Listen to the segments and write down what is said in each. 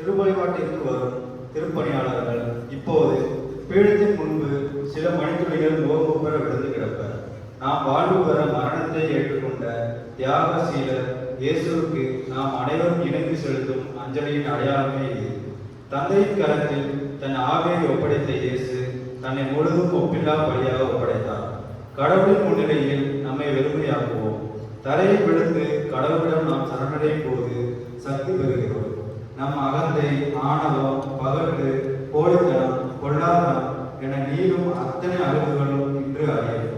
திருவழிபாட்டிற்கு வரும் திருப்பணியாளர்கள் இப்போது பீடத்தின் முன்பு சில மணித்துளிகள் முகமுப்பர விழுந்து கிடப்பர். நாம் வாழ்வு பெற மரணத்தை ஏற்றுக்கொண்ட தியாகசீலர் இயேசுவுக்கு நாம் அனைவரும் இணைந்து செலுத்தும் அஞ்சலியின் அடையாளமே இது. தந்தையின் கரத்தில் தன் ஆவியை ஒப்படைத்த இயேசு தன்னை முழுதும் ஒப்பில்லா பலியாக ஒப்படைத்தார். கடவுளின் முன்னிலையில் நம்மை வெறுமையாக்குவோம். தரையில் விழுந்து கடவுளிடம் நாம் சரணடையும் போது சக்தி பெறுகிறோம். நம் அகந்தை, ஆணவம், பகட்டு, போலித்தனம், பொல்லாதனம் என நீரும் அத்தனை அழுகுகளும் இன்று அறியப்படும்.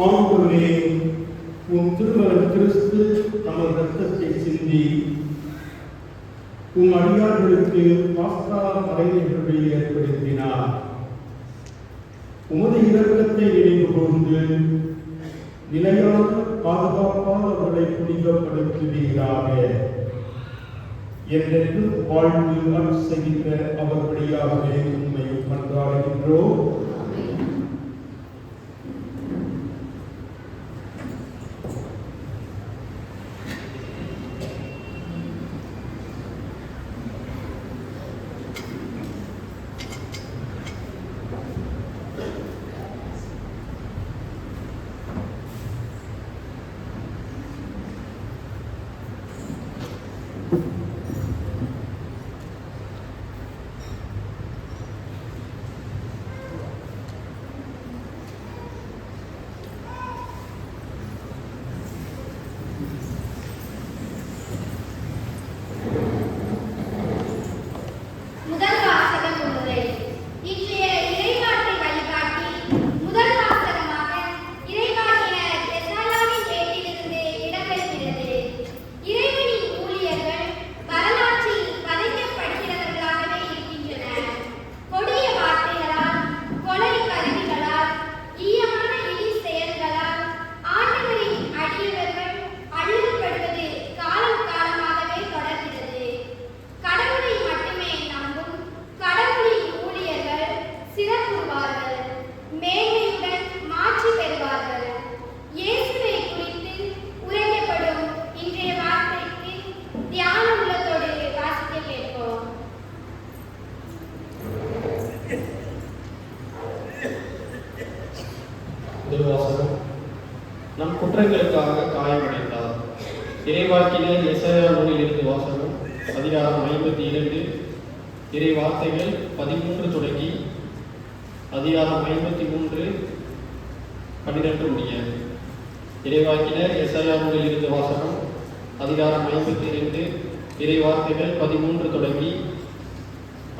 ஆண்டவரே, உம் திருமகன் கிறிஸ்து தமது இரத்தத்தை சிந்தி உம் அடியார்களுக்கு பாஸ்கா மறைநிகழ்வை ஏற்படுத்தினார். உமது இரக்கத்தை நினைவு கூர்ந்து நிலையான பாதுகாப்பால் அவர்களை புனிதப்படுத்துவீராக. என்றென்று வாழ்ந்து அனுசரிக்க அவர் வழியாகவே உண்மை மன்றாடுகின்றோம். நம் குற்றங்களுக்காக காயமடைந்தார். இறைவாக்கினர் எசாயா நூலில் இருந்து வாசகம். அதிகாரம் 52 இறை வார்த்தைகள் 13 தொடங்கி அதிகாரம் 53 12 முடிய. இறைவாக்கினர் எசாயா நூலில் இருந்து வாசகம். அதிகாரம் 52 இறை வார்த்தைகள் 13 தொடங்கி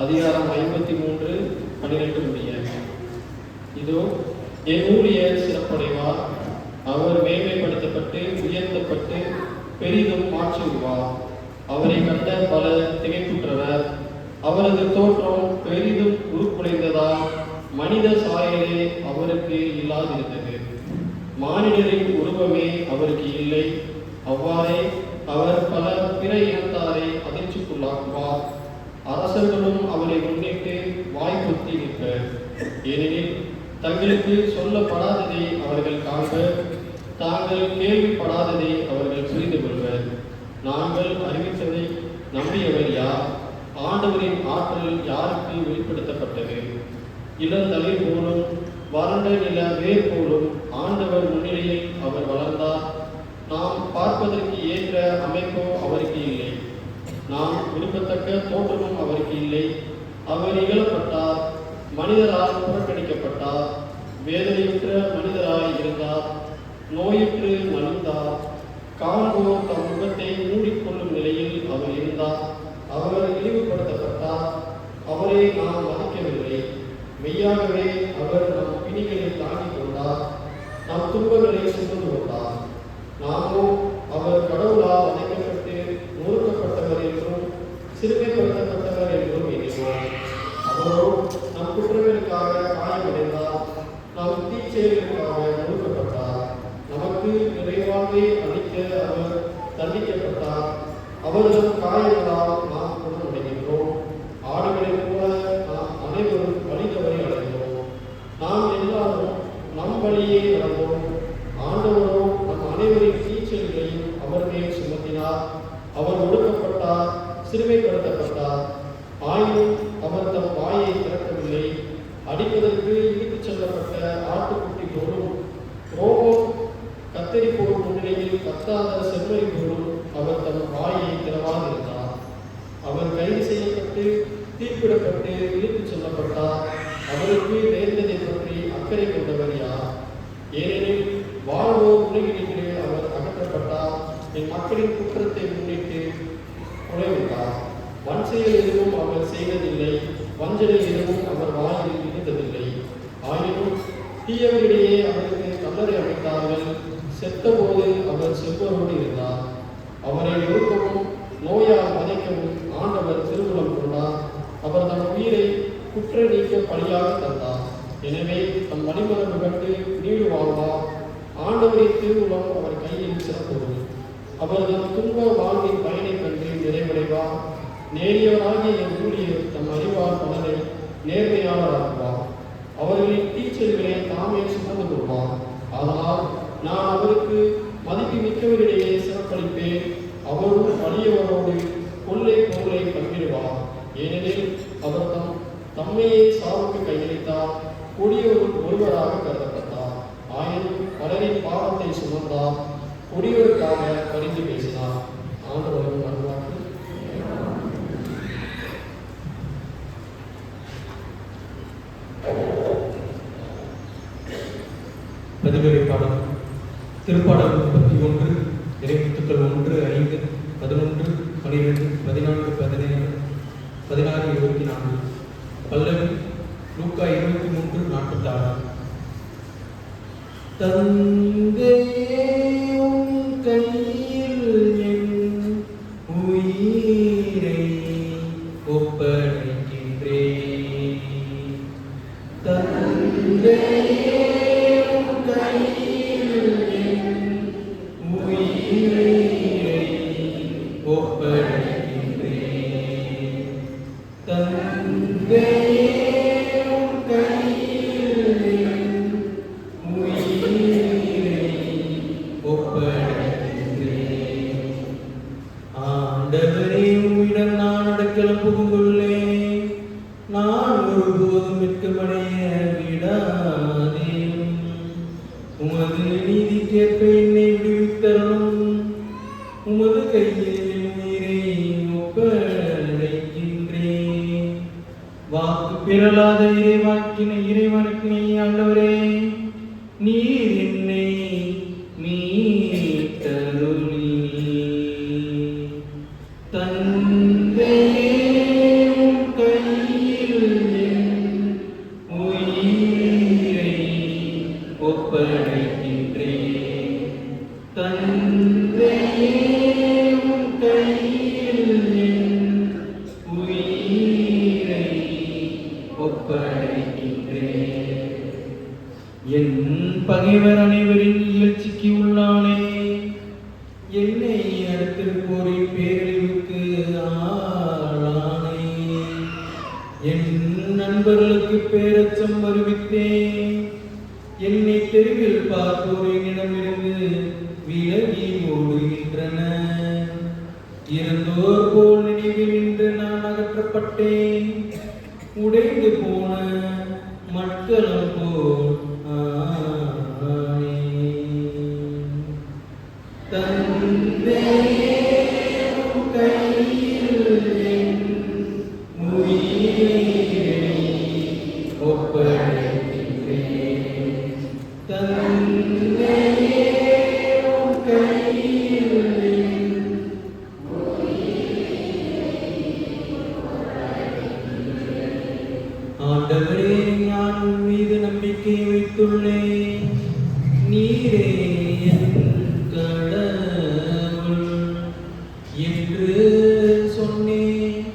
அதிகாரம் 53 12 முடிய. இதோ என் ஊழியர் சிறப்படைவார், அவர் மேன்மைப்படுத்தப்பட்டு உயர்த்தப்பட்டு பெரிதும் மாற்றுவார். அவரை கண்ட பல திகைப்புற்றவர். அவரது தோற்றம் பெரிதும் உருக்குலைந்ததால் மனித சாய மானிடரின் உருவமே அவருக்கு இல்லை. அவ்வாறே அவர் பல பிற இனத்தாரை அதிர்ச்சிக்குள்ளாக்குவார். அரசர்களும் அவரை முன்னிட்டு வாய்ப்புத்தி நிற்பர். ஏனெனில் தங்களுக்கு சொல்லப்படாததை அவர்கள் காண்பர், தாங்கள் கேள்விப்படாததை அவர்கள் புரிந்து கொள்வர். நாங்கள் அறிவித்ததை நம்பியவர் யார்? ஆண்டவரின் ஆற்றல் யாருக்கு வெளிப்படுத்தப்பட்டது? இளந்தளிர் போலும் வறண்ட நில வேர் போலும் ஆண்டவர் முன்னிலையில் அவர் வளர்ந்தார். நாம் பார்ப்பதற்கு ஏற்ற அமைப்போ அவருக்கு இல்லை, நாம் விரும்பத்தக்க தோற்றமும் அவருக்கு இல்லை. அவர் இகழப்பட்டார், மனிதரால் புறக்கணிக்கப்பட்டார், வேதனையுற்ற மனிதராய் இருந்தார், நோயுற்று மலிந்தார், காண்போர் தம் முகத்தை மூடிக்கொள்ளும் நிலையில் அவர் இருந்தார். அவர் இழிவுபடுத்தப்பட்டார், அவரை நாம் மதிக்கவில்லை. மெய்யாகவே அவர் நம் பிணிகளை தாங்கிக் கொண்டார், நம் துன்பங்களை சுமந்து கொண்டார். நாமோ அவர் கடவுளால் அழைக்கப்பட்டு நொறுக்கப்பட்டவர் என்றும் சிறுமைப்படுத்தப்பட்டவர் என்றும் எண்ணினோம். அவரோ நம் குற்றங்களுக்காக காயமடைந்தார், நம் தீச்செயல்களுக்காக நொறுக்கப்பட்டார். நமக்கு நிறைவாகவே அளிக்க அவர் தண்டிக்கப்பட்டார். அவரது காயங்களால் நாம் குணமடைகின்றோம். ஆடுகளைப் போல நாம் அனைவரும் வழிதவறி அடைந்தோம். நாம் எல்லாரும் நம் வழியே நடந்தோம். ஆண்டவரோ நம் அனைவரின் தீச்செயல்களையும் அவர் மேல் சுமத்தினார். அவர் ஒடுக்கப்பட்டார், சிறுமைப்படுத்தப்பட்டார். ஆயினும் அவர் தம் வாயை திறக்கவில்லை. அடிப்பதற்கு இழுத்துச் செல்லப்பட்ட ஆட்டுக்குட்டி போலும் ரோமம் கத்தரிப்போர் முன்னிலையில் கத்தாத செம்மறி போலும் அவர் தம் வாயை திறவாதிருந்தார். அவர் கைது செய்யப்பட்டு தீர்ப்பிடப்பட்டு இழுத்துச் செல்லப்பட்டார். அவருக்கு நேர்ந்ததை பற்றி அக்கறை கொண்டவர் யார்? ஏனெனில் வாழ்வோர் உலகிலே அவர் அகற்றப்பட்டார். என் மக்களின் குற்றத்தை முன்னிட்டு குறைவிட்டார். வன் செயல் எதுவும் அவர் செய்ததில்லை, வஞ்சனை எதுவும் அவர் வாயில் இருந்ததில்லை. ஆயினும் தீயவரிடையே அவருக்கு கல்லறை அமைத்தார்கள். செத்தபோது அவர் செல்வரோடு இருந்தார். அவரை ஒடுக்கவும் நோயால் வதைக்கவும் ஆண்டவர் திருவுளம் கொண்டார். அவர் தம் உயிரை குற்ற நீக்க பலியாக தந்தார். எனவே தம் வழிமரபு கண்டு நீடு வாழ்வார். ஆண்டவரின் திருவுளம் அவர் கையில் சிறப்படும். அவர் தம் துன்ப வாழ்வின் பயனை கண்டு நிறைவடைவார். நேரியவராகிய என் ஊழியர் தம் அறிவார் பலரை நேர்மையாளராக்குவார். அவர்களின் தீச்சல்களை தாமே சுமந்து கொள்வார். அதனால் நான் அவருக்கு மதிப்பு மிக்கவரிடையே சிறப்பளிப்பேன். அவரும் வலியவரோடு கொள்ளை பொருளை பங்கிடுவார். ஏனெனில் அவர் தம்மையே சாவுக்கு கையளித்தார். கொடியோரும் ஒருவராக கருதப்பட்டார். ஆயினும் பலரின் பாவத்தை சுமந்தார். கொடியோருக்காக பரிந்து பேசினார். ஆண்டவரும் நல்வாக்கு. பதிலுரை பாடம் திருப்பாடல் 31 இறைமுத்துக்கள் 1, 5, 11, 12, 14, 17, 16, 24. பல்லவி லூக்கா 23:46. தந்தையே உம் கையில் என் உயிரை ஒப்படைக்கின்றேன். தந்தையே உம் கையில் என் உயிரை ஒப்படைக்கின்றேன். தந்தையே உம் கையில் என் உயிரை ஒப்படைக்கின்றேன். ஆண்டவரே, உம்மிடம் நான் அடைக்கலம் புகுந்துள்ளேன். நான் ஒருபோதும் வெட்கமடைய விடாதேயும். உமது நீதிக்கேற்ப என்னை விடுவித்தருளும். உமது கையில் என் உயிரை ஒப்படைக்கின்றேன். வாக்கு பிறலாத இறைவனுக்கு ஆண்டவரே, நீர் என்னை மீட்டருளி. தந்தையே உம் கையில் என் உயிரை ஒப்படைக்கின்றேன். தந்தையே உம் கையில் என் உயிரை ஒப்படைக்கின்றேன். என் பகைவர் அனைவரின் இயற்சிக்கு உள்ளானே. என்னை அடுத்திருப்போரின் பேரழிவுக்கு ஆளானே. என் நண்பர்களுக்கு பேரச்சம் வருவித்தேன். என்னை தெருவில் பார்ப்போர் என்னிடமிருந்து விலகி ஓடுகின்றனர். இறந்தோர் போல் நினைவில் நின்று நான் அகற்றப்பட்டேன். உடைந்து போன மட்களும் போல் ஆனேன். தந்தையே, உம் கையில் என் உயிரை ஒப்படைக்கிறேன். தந்தையே, உம் கையில் என் ஆண்டவரே, நான் உன் மீது நம்பிக்கை வைத்துள்ளேன். நீரே என் கடவுள் என்று சொன்னேன்.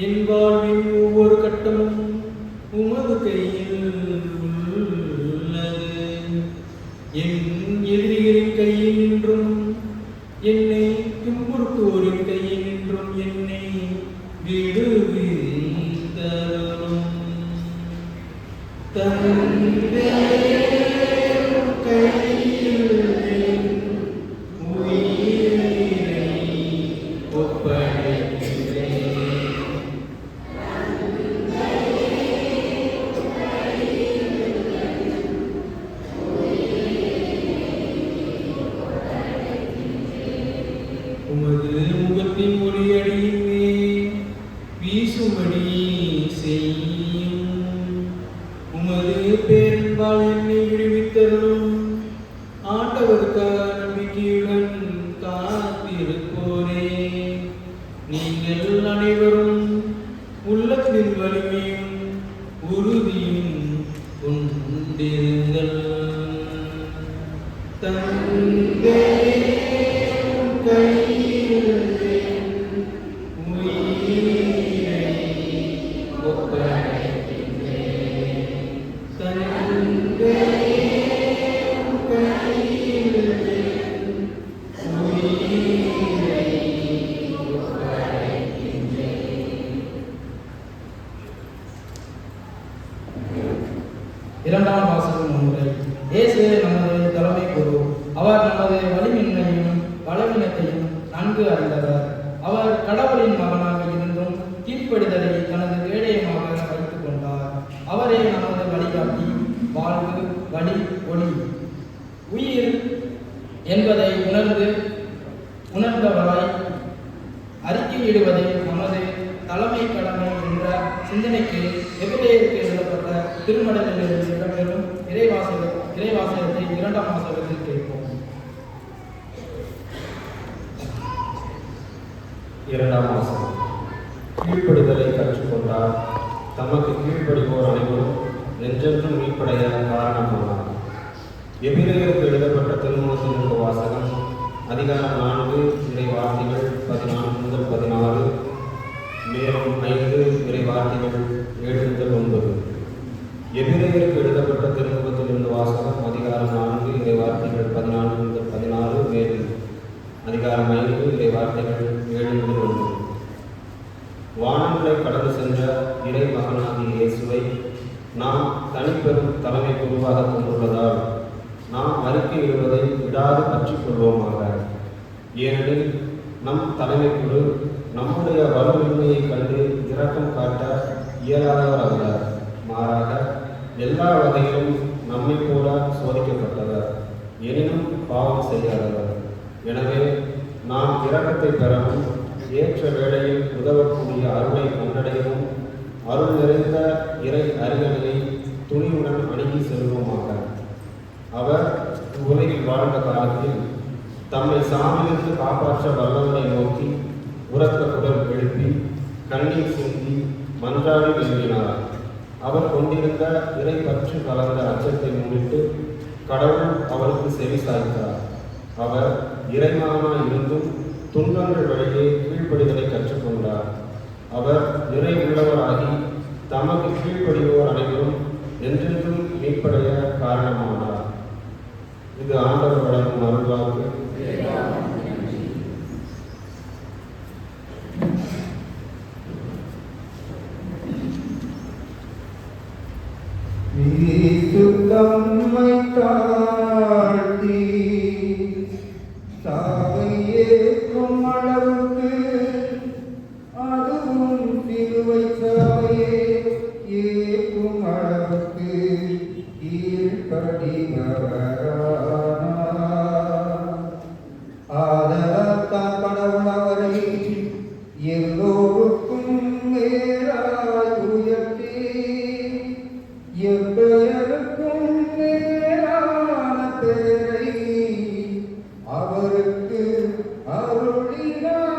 என் வாழ்வின் ஒவ்வொரு கட்டமும் உமது கையில் உள்ளது. என் எதிரிகளின் கையில் நின்றும் என்னை துன்புறுத்துவோரின் கையில் நின்றும் என்னை விடுவித்தருளும். தந்தையே, உம் கையில் என் உயிரை ஒப்படைக்கிறேன். உமது முகத்தின் ஒளியடியின் மேல் வீசும்படி செய்யும். உமது பேரன்பால் என்னை விடுவித்தருளும். ஆண்டவருக்காக நம்பிக்கையுடன் காத்திருப்போரே, நீங்கள் அனைவரும் உள்ளத்தின் வலிமையும் உறுதியும் கொண்டிருங்கள். தந்தையே, உம் கையில் என் உயிரை ஒப்படைக்கிறேன். தந்தையே, உம் கையில் என் உயிரை ஒப்படைக்கிறேன். இரண்டாம் வாசகம் முறை. இயேசு நமது தலைமை குரு. அவர் நமது வலிமின்மையும் பலவீனத்தையும் நன்கு அறிந்தவர். அவர் கடவுளின் மகனாக இருந்தும் கீழ்ப்படிதலை தனது கேடயமாக வைத்துக் கொண்டார். அவரே நமது வழிகாட்டி, வாழ்வு, வழி, ஒளி, உயிர் என்பதை உணர்ந்தவராய் அறிக்கையிடுவதே நமது தலைமை கடமை என்ற சிந்தனைக்கு எபிரேயருக்கு எழுதப்பட்ட திருமடலிலிருந்து இடம்பெறும் இறைவாசகத்தை இரண்டாம் வாசகத்தில் கேட்போம். இரண்டாம் வாசகம். கீழ்ப்படிதலை கற்றுக்கொண்டார். தமக்கு கீழ்ப்படிவோர் அனைவரும் என்றென்றும் மீட்படைய காரணமானார். எபிரேயருக்கு எழுதப்பட்ட திருமுகத்திலிருந்து வாசகம். அதிகாரம் 4 இறை வார்த்தைகள் 14 முதல் 16, மேலும் 5 இறை வார்த்தைகள் 7 முதல் 9. எபிரேயருக்கு எழுதப்பட்ட திருமுகத்திலிருந்து வாசகம். அதிகாரம் 4 இறை வார்த்தைகள் 14 முதல் 16, மேலும் அதிகாரம் 5 இறை வார்த்தைகள் 7 முதல் 9. வானங்களை கடந்து சென்ற இறை மகனாகிய இயேசுவை நாம் தனிப்பெரும் தலைமை குருவாக கொண்டுள்ளதால் நாம் அறிக்கையிடுவதை விடாது பற்றிக் கொள்வோமாக. ஏனெனில் நம் தலைமை குரு நம்முடைய வலுவின்மையை கண்டு இரக்கம் காட்ட இயலாதவர் அல்ல. மாறாக எல்லா வகையிலும் நம்மை போல சோதிக்கப்பட்டவர், எனினும் பாவம் செய்யாதவர். எனவே நாம் இரக்கத்தை பெறவும் ஏற்ற வேளையில் உதவக்கூடிய அருளை கண்டடையவும் அருள் நிறைந்த இறை அறிஞரை துணிவுடன் அணுகி செல்வோமாக. அவர் உலகில் வாழ்ந்த காலத்தில் தம்மை சாமிலிருந்து காப்பாற்ற வல்லவரை நோக்கி உரத்த குரல் எழுப்பி கண்ணீர் சிந்தி மன்றாடி வேண்டினார். அவர் கொண்டிருந்த இறை பற்று கலந்த அச்சத்தை முன்னிட்டு கடவுள் அவருக்கு செவி சாய்த்தார். அவர் இறைமகனாய் இருந்தும் துன்பங்கள் வழியே கீழ்ப்படிதலை கற்றுக்கொண்டார். அவர் நிறை உள்ளவராகி தமக்கு கீழ்ப்படிவோர் அனைவரும் என்றென்றும் மீட்படைய காரணமானார். உன் அருள்வாக்கு. தம்மை தாழ்த்தி சாவை ஏற்கும் அளவுக்கு அதுவும் சிலுவை சாவையே ஏற்கும் அளவுக்கு ஆதலால் தான் கடவுள் அவரை எல்லோருக்கும் மேலாய் உயர்த்தி எப்பெயருக்கும் மேலான பெயரை அவருக்கு அருளினார்.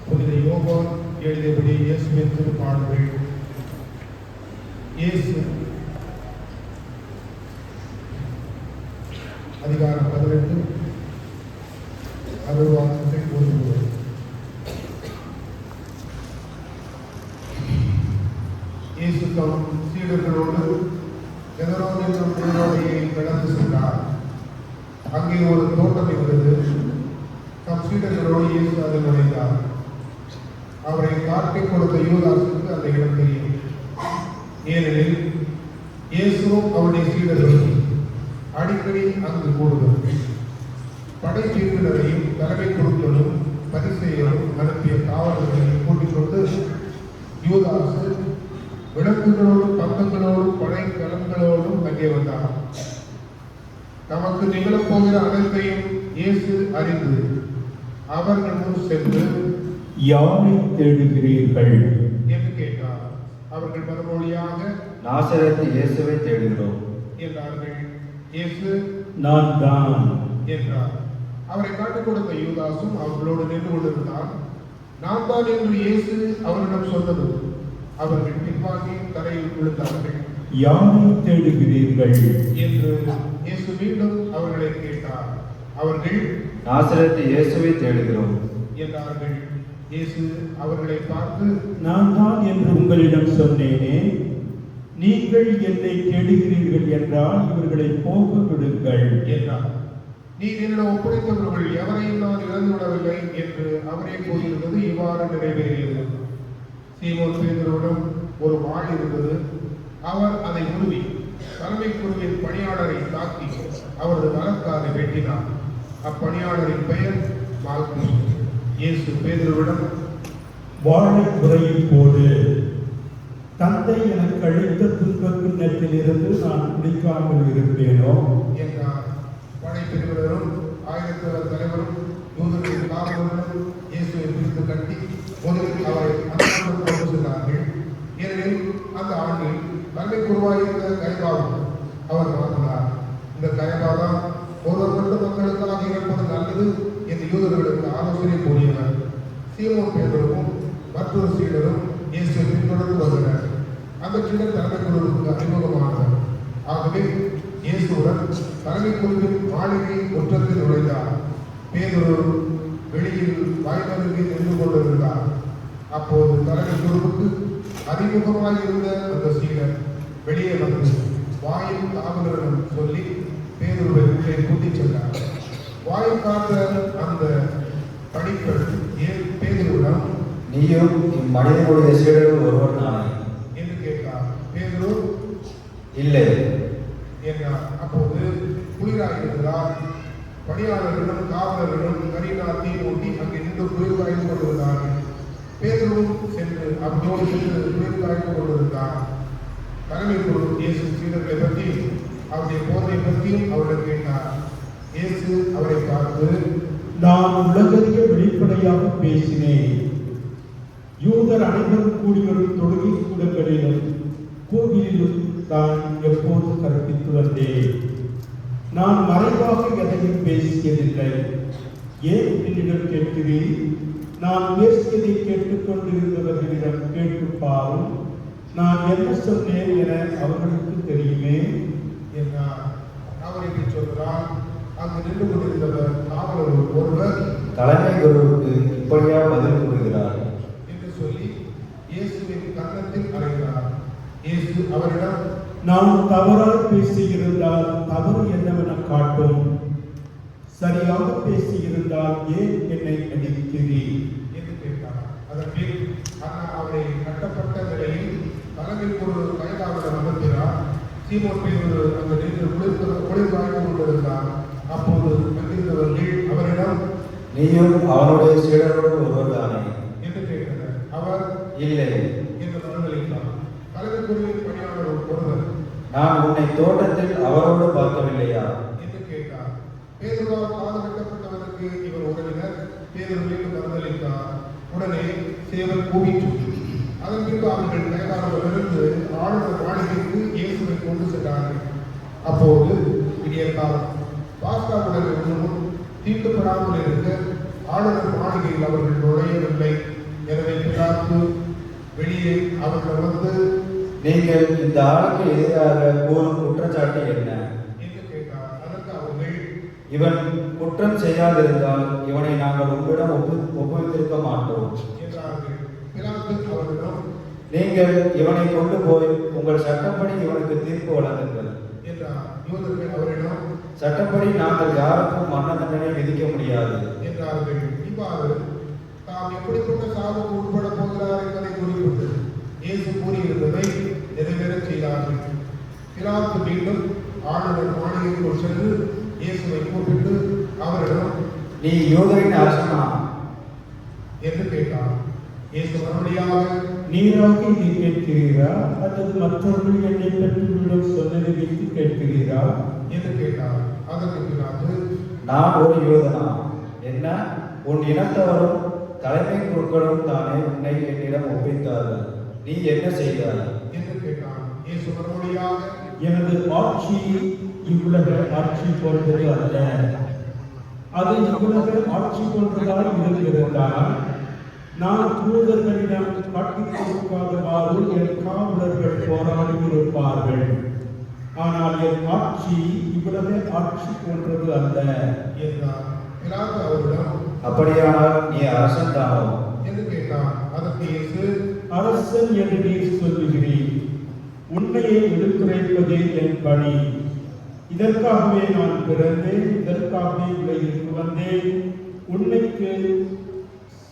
புனித யோவான் எழுதியபடி இயேசுவின் திருப்பாடல்கள். இயேசு அதிகாரம் 18 அருள்வாக்கத்தை கூறுகிறது. இயேசு தம் சீடர்களோடு எதரோடு என்னும் நீரோடையை கடந்து சென்றார். அங்கே ஒரு தோட்டம் இருந்தது. தம் சீடர்களோடு இயேசு அதில் நுழைந்தார். அவரை காட்டிக் கொடுத்த யூதாசுக்கு அந்த இடம் தெரியும். ஏனெனில் இயேசுவும் அவருடைய சீடர்களும் அடிக்கடி அங்கு கூடுவர். படைப்பிரிவினரையும் தலைமை குழுக்களும் பரிசேயரும் அனுப்பிய காவலர்களையும் கூட்டிக் கொண்டு யூதாசு விளக்குகளோடும் பந்தங்களோடும் படை கலங்களோடும் அங்கே வந்தார். நமக்கு நிகழப்போகிற அனைத்தையும் இயேசு அறிந்து அவர்கள் முன் சென்று, யாரை தேடுகிறீர்கள் என்று கேட்டார். அவர்கள் மறுமொழியாக, நாசரேத்து இயேசுவை தேடுகிறோம் என்றார்கள். இயேசு, நான் தான் என்றார். அவரை காட்டிக் கொடுத்த யூதாசும் அவர்களோடு நின்று கொண்டிருந்தான். நான் தான் என்று இயேசு அவரிடம் சொன்னது. அவர்கள் பின்வாங்கி தரையில் விழுந்தார்கள். யாரை தேடுகிறீர்கள் என்று இயேசு மீண்டும் அவர்களை கேட்டார். அவர்கள், நாசரேத்து இயேசுவை தேடுகிறோம் என்றார்கள். இயேசு அவர்களை பார்த்து, நான் தான் என்று உங்களிடம் சொன்னேனே. நீங்கள் என்னை தேடுகிறீர்கள் என்றால் இவர்களை போக விடுங்கள் என்றார். நீர் என்னிடம் ஒப்படைத்தவர்கள் எவரையும் நான் இழந்து விடவில்லை என்று அவரே கூறியிருந்தது இவ்வாறு நிறைவேறியது. சீமோன் பேதுருவிடம் ஒரு வாள் இருந்தது. அவர் அதை உருவி தலைமை குழுவின் பணியாளரை தாக்கி அவரது வலக்காலை வெட்டினார். அப்பணியாளரின் பெயர் மால்கு. இயேசு பேதுருவிடம், வாழை முறையில் போடு. தந்தை எனக்கு அளித்த துன்ப கிண்ணத்திலிருந்து நான் குடிக்காமல் இருப்பேனோ என்றார். படைப்பிரிவினரும் ஆயிரத்தவர் தலைவரும் யூதர்களின் காவலர்களும் இயேசுவை பிடித்து கட்டி முதலில் அவரை அந்தப்புறம் கொண்டு சென்றார்கள். ஏனெனில் அந்த ஆண்டில் தலைமை குருவாயிருந்த கயபாவும் அவர் மாற்றினார். இந்த கயபாதான் ஒருவர் மட்டும் மக்களுக்காக இறப்பது நல்லது என்று யூதர்களுக்கு ஆலோசனை கூறியவர். சீமோன் பேதுருவும் மற்றொரு சீடரும் இயேசுவை பின்தொடர்ந்து வந்தனர். அந்த சீடர் தலைமை குழுவுக்கு அறிமுகமானவர். ஆகவே இயேசுவுடன் தலைமை குழுவின் மாளிகை முற்றத்தில் நுழைந்தார். பேதுரு வெளியில் வாய்மருகே நின்று கொண்டிருந்தார். அப்போது தலைமை குழுவுக்கு அறிமுகமாயிருந்த அந்த சீடர் வெளியே வந்து வாயில் காவலரிடம் சொல்லி பேதுருவை உள்ளே கூட்டிச் சென்றார். வாயில் காத்த அந்த படிப்பெண் பேதுருவிடம், நீயும் இம்மனிதனுடைய சீடர்கள் ஒருவர் தானே என்று கேட்டார். பேதுரு, இல்லை என்றார். அப்போது குளிராயிருந்தார். பணியாளர்களும் காவலர்களும் கரினால் தீ மூட்டி அங்கே நின்று குளிர் காய்ந்து கொண்டிருந்தார்கள். பேதுருவும் சென்று அவர்களோடு சென்று குளிர் காய்ந்து கொண்டிருந்தார். தலைமை குழு இயேசு சீடர்களை பற்றி அவருடைய போதை பற்றியும் அவர்கள் கேட்டார். இயேசு அவரை பார்த்து, நான் உலகறிய வெளிப்படையாக பேசினேன். யூதர் அனைவரும் கூடி வரும் தொழுகை கூடங்களிலும் கோவிலிலும் தான் எப்போது கற்பித்து வந்தேன். நான் மறைவாக எதையும் பேசியதில்லை. ஏன் என்னிடம் கேட்கிறேன்? நான் பேசியதை கேட்டுக்கொண்டிருந்தவர்களிடம் கேட்டு பாரும். நான் என்ன சொன்னேன் என அவர்களுக்கு தெரியுமே என்றார். அவர் இப்படி சொல்கிறார். அங்கு நின்று கொண்டிருந்தவர் காவலர் ஒருவர் தலைமை குருவுக்கு இப்படியா பதில் கூறுகிறார் என்று சொல்லி இயேசுவின் கன்னத்தில் அறைந்தார். இயேசு அவரிடம், நான் தவறாக பேசியிருந்தால் தவறு என்னவென காட்டும். சரியாக பேசியிருந்தால் ஏன் என்னை அடிக்கிறீர் என்று கேட்டார். அதன் பின் அண்ணா அவரை கட்டப்பட்ட நிலையில் தலைமை ஒரு வயதாளர் அமர்த்தினார். சீமோன் பேதுரு அந்த நின்று குளிர் வாய்ந்து கொண்டிருந்தார். அப்போது அங்கிருந்தவர்கள் அவரிடம், நீயும் அவனுடைய சீடரோடு ஒருவர்தானே என்று கேட்டனர். அவர், இல்லை என்று மறுதளித்தார். தலைமை குருவின் பணியாளர் ஒருவர், நான் உன்னை தோட்டத்தில் அவரோடு பார்க்கவில்லையா என்று கேட்டார். பேதுருவால் காது கட்டப்பட்டவனுக்கு இவர் உறவினர். பேதுரு மீண்டும் மறுதளித்தார். உடனே சேவல் கூவிற்று. அதன் பின்பு அவர்கள் வயதானவரிலிருந்து ஆளுநர் மாளிகைக்கு இயேசுவை கொண்டு சென்றார்கள். அப்போது விடியற்காலம். பாஸ்கா உணவு உணவும் தீட்டுப்படாமல் இருக்க ஆளுநர் மாளிகையில் அவர்கள் நுழையவில்லை. எனவே பிலாத்து வெளியே அவர்கள் வந்து, நீங்கள் இந்த ஆளுக்கு எதிராக கூறும் குற்றச்சாட்டு என்ன என்று கேட்டார். அதற்கு அவர்கள், இவன் குற்றம் செய்யாதிருந்தால் இவனை நாங்கள் உங்களிடம் ஒப்புவித்திருக்க மாட்டோம் என்றார்கள். பிலாத்து அவர்களிடம், நீங்கள் இவனை கொண்டு போய் உங்கள் சட்டப்படி இவனுக்கு தீர்ப்பு வழங்குங்கள் என்றார். யூதர்கள் அவரிடம், சட்டப்படி நாங்கள் யாருக்கும் மரண தண்டனை விதிக்க முடியாது என்றார்கள். இவ்வாறு தாம் எப்படிப்பட்ட சாவுக்கு உட்பட போகிறார் என்பதை குறிப்பிட்டு இயேசு கூறியிருந்ததை நிறைவேறச் செய்தார்கள். பிலாத்து மீண்டும் ஆளுநர் மாளிகைக்குள் சென்று இயேசுவை கூப்பிட்டு அவரிடம், நீ யூதரின் அரசனா என்று கேட்டார். இயேசு மறுபடியாக, நீராக இதை கேட்கிறீரா அல்லது மற்றவர்கள் என்னை பற்றி உங்களிடம் சொன்னதை வைத்து கேட்கிறீரா என்று கேட்டார். அதற்கு பிலாத்து, நான் ஒரு யூதனா என்ன உன் இனத்தவரும் தலைமை குருக்களும் தானே உன்னை என்னிடம் ஒப்பித்தார்கள். நீ என்ன செய்தாய் என்று கேட்டான். இயேசு மறுபடியாக, எனது ஆட்சி இவ்வுலக ஆட்சி போன்றது அல்ல. அது இவ்வுலக ஆட்சி போன்றதால் இருந்திருந்தால் நான் தூதர்களிடம் காட்டிக் கொடுக்காதவாறு என் காவலர்கள் போராடி இருப்பார்கள். ஆனால் என் ஆட்சி இவ்வுலக ஆட்சி போன்றது அல்ல என்றார். பிலாத்து அவரிடம், அப்படியானால் நீ அரசன் தானோ என்று கேட்டான். அதற்கு இயேசு, அரசன் என்று நீர் சொல்லுகிறேன். உண்மையை எடுத்துரைப்பதே என் பணி. இதற்காகவே நான் பிறந்தேன், இதற்காகவே உலகிற்கு வந்தேன். உண்மைக்கு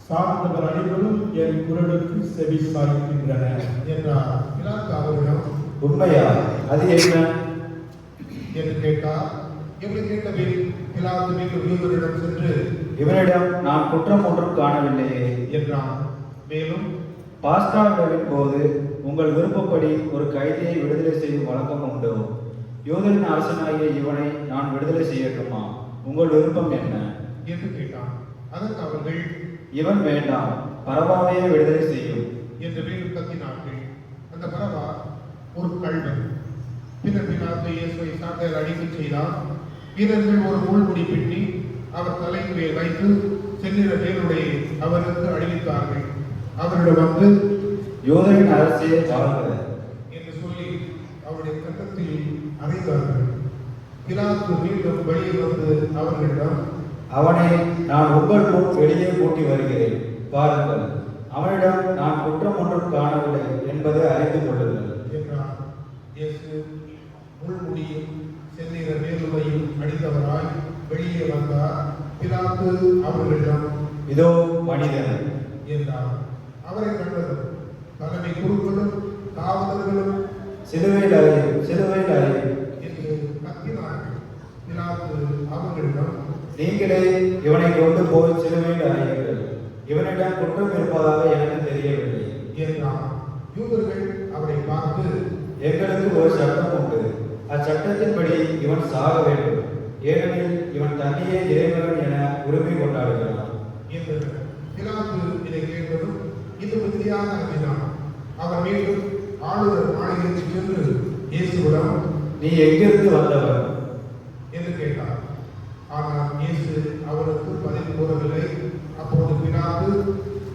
சார்ந்தவர் அனைவரும் என் குரலுக்கு செவி சாய்க்கின்றனர் என்றார். பிலாத்து அவரிடம், உண்மையா அது என்ன என்று கேட்டார். இப்படி கேட்டபின் பிலாத்து மீண்டும் யூதரிடம் சென்று இவனிடம் நான் குற்றம் ஒன்றும் காணவில்லையே என்றான். மேலும், பாஸ்கா விழாவின் போது உங்கள் விருப்பப்படி ஒரு கைதியை விடுதலை செய்யும் வழக்கம் உண்டு. யூதரின் அரசனாகிய இவனை நான் விடுதலை செய்யட்டுமா? உங்கள் விருப்பம் என்ன என்று கேட்டான். அதற்கு அவர்கள், இவன் வேண்டாம், பரவாவையே விடுதலை செய்யும் என்று மீண்டும் கத்தினார்கள். அந்த பரவா ஒரு கள்வன். பின்னர் பிலாத்து இயேசுவை சாட்டையால் அடிக்கச் செய்தார். வீரர்கள் ஒரு முள்முடி பின்னி அவர் தலையின் மேல் வைத்து செந்நிற வேலுடைய அவருக்கு அணிவித்தார்கள். அவரிடம் வந்து, யூதரின் அரசே வாழ்க என்று சொல்லி அவருடைய கன்னத்தில் அறைந்தார்கள். பிலாத்து மீண்டும் வெளியே வந்து அவர்களிடம், அவனை நான் உங்கள் முன் வெளியே கூட்டி வருகிறேன், பாருங்கள். அவனிடம் நான் குற்றம் ஒன்றும் காணவில்லை என்பதை அறிந்து கொள்ளுங்கள் என்றார். இயேசு முள்முடியும் செந்நிற வேலுவையும் அடித்தவராய் வெளியே வந்தார். பிலாத்து அவர்களிடம், இதோ மனிதன் என்றார். அவரை கண்டதும் தலைமை குருக்களும் காவலர்களும் சிலுவையில் அறையும், சிலுவையில் அறையும். என்று கத்தினார்கள். பிலாத்து அவர்களிடம், நீங்களே இவனை கொண்டு போய் சிலுவையில் அறையுங்கள். இவனிடம் குற்றம் இருப்பதாக எனக்கு தெரியவில்லை என்றார். யூதர்கள் அவரை பார்த்து, எங்களுக்கு ஒரு சட்டம் உண்டு, அச்சட்டத்தின்படி இவன் சாக வேண்டும், ஏனெனில் இவன் தன்னையே இறைவன் என உரிமை கொண்டாடுகிறான் என்றனர். பிலாத்து இதை கேட்டதும் இது மிகுதியாக அஞ்சினான். அவர் மீண்டும் ஆளுநர் மாளிகைக்கு சென்று இயேசுவிடம், நீ எங்கிருந்து வந்தவர் என்று கேட்டார். ஆனால் இயேசு அவருக்கு பதில் கூறவில்லை. அப்போது பிலாத்து,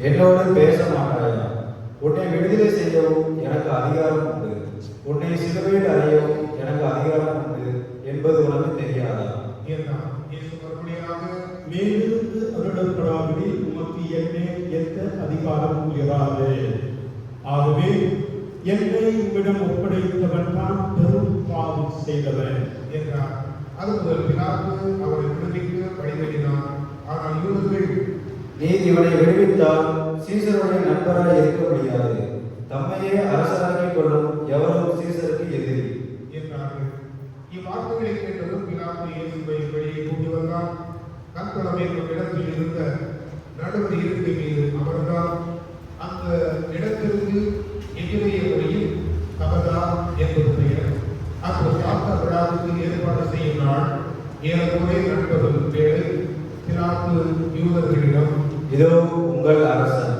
என்னோடு பேச மாட்டாயா? உன்னை விடுதலை செய்யவும் எனக்கு அதிகாரம் உண்டு, உன்னை சிலுவையில் அறையவும் எனக்கு அதிகாரம் உண்டு என்பது உனக்கு தெரியாதா என்றார். இயேசு மறுபடியாக, மேலிருந்து அருளப்படாவிடில் உமக்கு என்னே எந்த அதிகாரமும் இராது. ஆகவே என்னை உம்மிடம் ஒப்படைத்தவன் தான் பெரும் பாவம் செய்தவன் என்றார். அது முதல் பிலாத்து அவரை விடுவிக்க வழிதேடினார். ஆனால் யூதர்கள், நீர் இவனை விடுவித்தால் சீசருடைய நண்பராய் இருக்க முடியாது, தம்மையே அரசராக்கிக் கொள்ளும் எவரும் சீசருக்கு எதிரி என்றார்கள். இவ்வார்த்தைகளை கேட்டதும் பிலாத்து இயேசுவை வெளியே கூட்டி வந்தார். கற்களம் என்னும் இடத்தில் இருந்த நடுவர் இருக்கை மீது அமர்ந்தார். அந்த இடத்திற்கு எதிரே வழியில் கபதா என்பது பெயர். அந்த சாத்த விழாவுக்கு ஏற்பாடு செய்யும் நாள் ஏறக்குறைய நண்பர்கள் வேறு. பிலாத்து யூதர்களிடம், இதோ உங்கள் அரசன்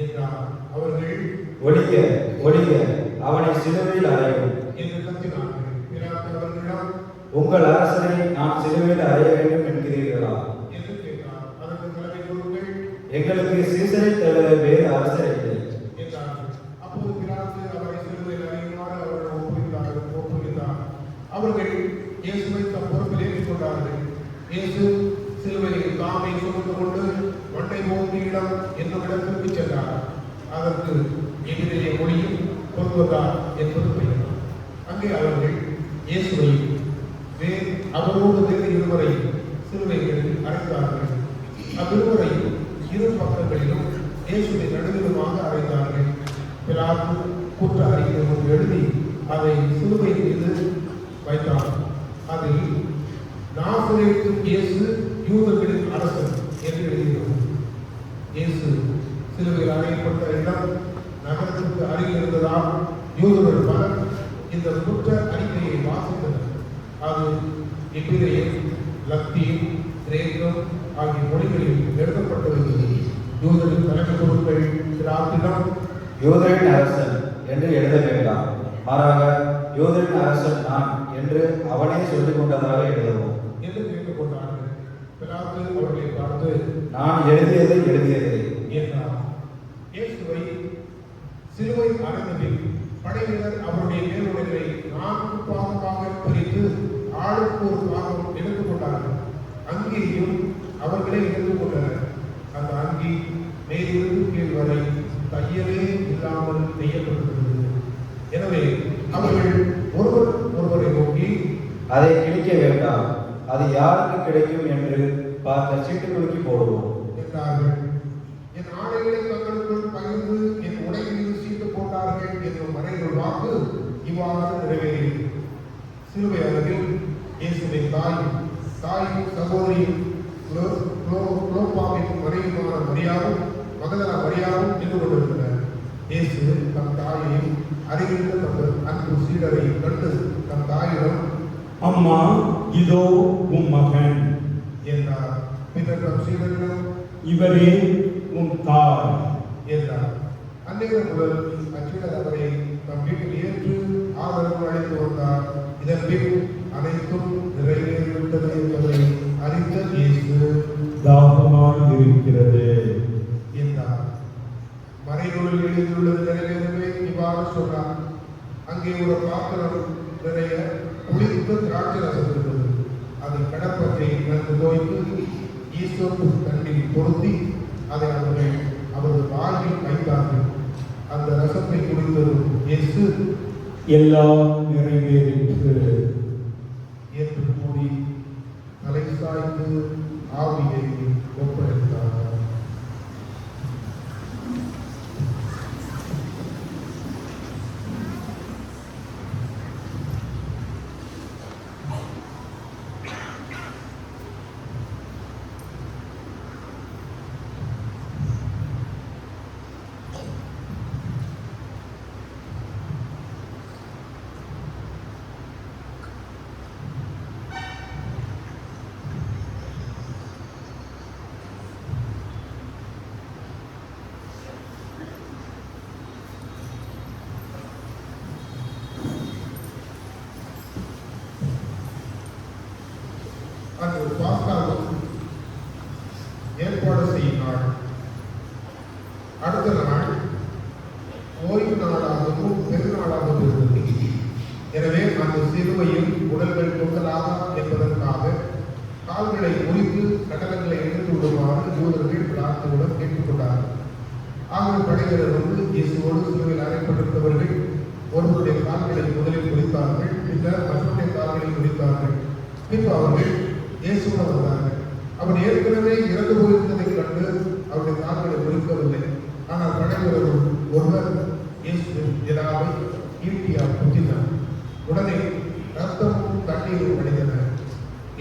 என்றார். அவர்கள் ஒழிக ஒழிக, அவனை சிலுவையில் அறையும் என்று கத்தினார்கள். பிலாத்து அவர்களிடம் உங்கள் அரசனை நான் சிலுவையில் அறைய வேண்டும் என்கிறீர்களா என்று கேட்டார். அதற்கு தலைமை பொருட்கள் எங்களுக்கு சீசரை தவிர வேறு அரசர் இல்லை என்றார்கள். அப்போது பிலாத்து அவரை சிலுவையில் அறையுமாறு அவர்கள் ஒப்புவித்தார். அவர்கள் இயேசுவை தம் பொறுப்பில் ஏற்றுக்கொண்டார்கள். இயேசு சிலுவையில் தாமை சுமந்து கொண்டு மண்டை மோந்திய இடம் என்னும் இடத்திற்கு சென்றார். அதற்கு எதிரே மொழியும் கொல்கொதா என்பது பெயர். அங்கே அவர்கள் இயேசுவை அவரோடு வேறு இருவரை சிலுவைகளில் அறைந்தார்கள். அவ்விருவரை இரு பக்கங்களிலும் இயேசுவை நடுவிலுமாக அறைந்தார்கள். பிலாத்து குற்ற அறிக்கை ஒன்று எழுதி அதை சிலுவை மீது வைத்தார். அதில் நாசரேத்து இயேசு யூதர்களின் அரசன் என்று எழுதினார். இயேசு சிலுவையில் அறையப்பட்ட இடம் நகரத்திற்கு அருகில் இருந்ததால் யூதர்கள் பலர் இந்த குற்ற அறிக்கையை வாசித்தனர். அது எபிரேயம், லத்தீன், கிரேக்கம் ஆகிய மொழிகளில் எழுதப்பட்டிருந்தது. யூதரின் தலைமை பொருட்கள் பிலாத்திடம், யூதரின் அரசன் என்று எழுத வேண்டாம், மாறாக யூதரின் அரசன் நான் என்று அவனே சொல்லிக் கொண்டதாக எழுதவும் என்று கேட்டுக்கொண்டார்கள். பிலாத்து அவர்களை பார்த்து, நான் எழுதியதை என்றார். இயேசுவை சிலுவை அறைந்தபின் படையினர் அவருடைய மேலுடைகளை 4 பாகமாக பிரித்து ஆளுக்கு ஒரு பாகம் எடுத்துக்கொண்டார்கள். அங்கேயும் அவர்களே எடுத்துக்கொண்டனர். அந்த அங்கி மேலிருந்து கீழ் வரை தையலே இல்லாமல் நெய்யப்பட்டிருந்தது. எனவே அவர்கள் ஒருவரை நோக்கி, அதை கிழிக்க வேண்டாம், அது யாருக்கு கிடைக்கும் என்று பார்த்த சீட்டுக்குலுக்கி போடுவோம் என்றார்கள். என் ஆடைகளை தங்களுக்குள் பகிர்ந்து என் உடை மீது சீட்டு போட்டார்கள் என்னும் மறைநூல் வாக்கு இவ்வாறு நிறைவேறியது. சிலுவை அருகில் இயேசுவின் தாயும் சகோதரியும் குளோப்பாவின் மனைவியுமான மரியாவும் மகதலா மரியாவும் நின்று கொண்டிருந்தனர். இயேசு தம் தாயையும் அருகிருந்த தம் அன்பு சீடரை கண்டு தம் தாயிடம், அம்மா, இதோ உம் மகன் என்றார். பின்னர் தம் சீடரிடம், இவரே உம் தாய் என்றார். அந்நேரம் முதல் அச்சீடர் அவரை தம் வீட்டில் ஏற்று ஆதரவு அழைத்து வந்தார். இதன் பின் அனைத்தும் நிறைவேறிவிட்டது என்பதை அறிந்த இயேசு, தாகமாய் இருக்கிறது என்றார். மறைநூலில் எழுதியுள்ளது நிறைவேறவே இவ்வாறு சொன்னார். அங்கே ஒரு பாத்திரம் நிறைய புளித்த திராட்சை ரசம் இருந்தது. அதை கடற்பத்தை நன்கு தோய்த்து ஈஸ்வரப்பு தண்ணில் பொருத்தி அதை அவர்கள் அவரது வாயில் வைத்தார்கள். அந்த ரசத்தை குடித்ததும் இயேசு, எல்லாம் நிறைவேறிற்று என்று கூறி தலை சாய்ந்து ஆவியை ஒப்படைத்தார். சிலுவையில் உடல்கள் தொங்கலாகா என்பதற்காக கால்களை முறித்து கடலங்களை எடுத்து விடுமாறு யூதர்கள் பிலாத்துவிடம் கேட்டுக்கொண்டார்கள். ஆகவே படைவீரர் வந்து இயேசுவோடு சிலுவையில் அறையப்பட்டிருந்தவர்கள் ஒருவருடைய கால்களை முதலில் முறித்தார்கள், பின்னர் மற்றவருடைய கால்களை முறித்தார்கள். பின்பு அவர்கள் இயேசுவோடு வந்தார்கள். அவர் ஏற்கனவே இறந்து போயிருந்ததை கண்டு அவருடைய கால்களை முறிக்கவில்லை. ஆனால் படைவீரர் ஒருவர் இயேசுவின் விழாவை ஈட்டியால் குத்தினார். உடனே ரத்தமும் தண்ணீரும் வடிந்தன.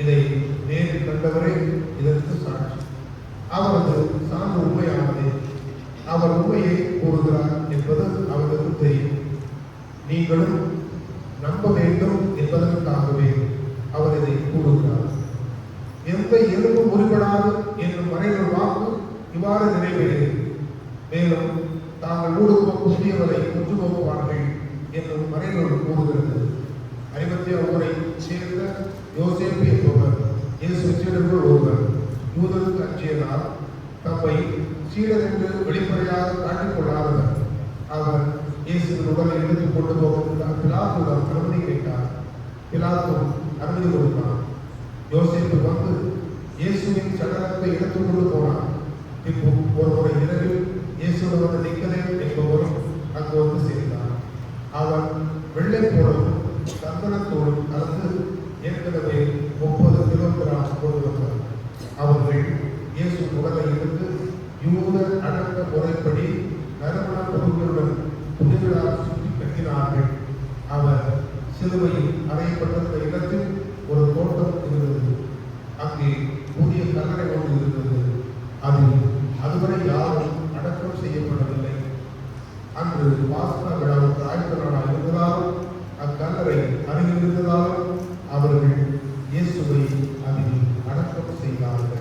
இதை நேரில் கண்டவரே இதற்கு சாட்சி. அவரது சான்று உண்மையானதே. அவர் உண்மையை கூறுகிறார் என்பது அவருக்கு தெரியும். நீங்களும் நம்ப வேண்டும் என்பதற்காகவே அவர் இதை கூறுகிறார். எந்த எலும்பும் முறிபடாது என்னும் மறைநூல் வாக்கு இவ்வாறு நிறைவேறியது. மேலும் தாங்கள் ஊடுருவ புதியவரை உற்று நோக்குவார்கள் என்னும் மறைநூல் கூறுகிறது. ஐமத்திய ஊரை சேர்ந்த யோசேப்பு என்பவர் இயேசு சீடர்கள் ஒருவர். யூதருக்கு அஞ்சியதால் தம்மை சீடர் என்று வெளிப்படையாக காட்டிக் கொள்ளாதவர். அவர் இயேசுவின் உடலை எடுத்துக் கொண்டு போக பிலாத்துவிடம் அனுமதி கேட்டார். பிலாத்து அனுமதி கொடுத்தார். யோசேப்பு வந்து இயேசுவின் சடலத்தை எடுத்துக் கொண்டு போனார். பின்பு ஒரு முறை இரவில் இயேசுடன் வந்த நிக்கதேம் என்பவரும் அங்கு வந்து சேர்ந்தார். அவர் வெள்ளை போலும் சந்தனத்தோடும் கலந்து ஏற்கனவே 30 கிலோகிராம் கொண்டு வந்தார். அவர்கள் இயேசு உடலை எடுத்து யூத அடக்க முறைப்படி நறுமண பொருட்களுடன் புனிதரால் சுற்றி கட்டினார்கள். அவர் சிலுவையில் அறையப்பட்டிருந்த இடத்தில் ஒரு தோட்டம் இருந்தது. அங்கே புதிய கல்லறை ஒன்று இருந்தது. அதில் அதுவரை யாரும் அடக்கம் செய்யப்படவில்லை. அன்று பாஸ்கா விழாவுக்கு ஆயத்த நாளாக இருந்ததாலும் அக்கல்லறை அருகில் இருந்ததாலும் அவர்கள் இயேசுவை அதில் அடக்கம் செய்தார்கள்.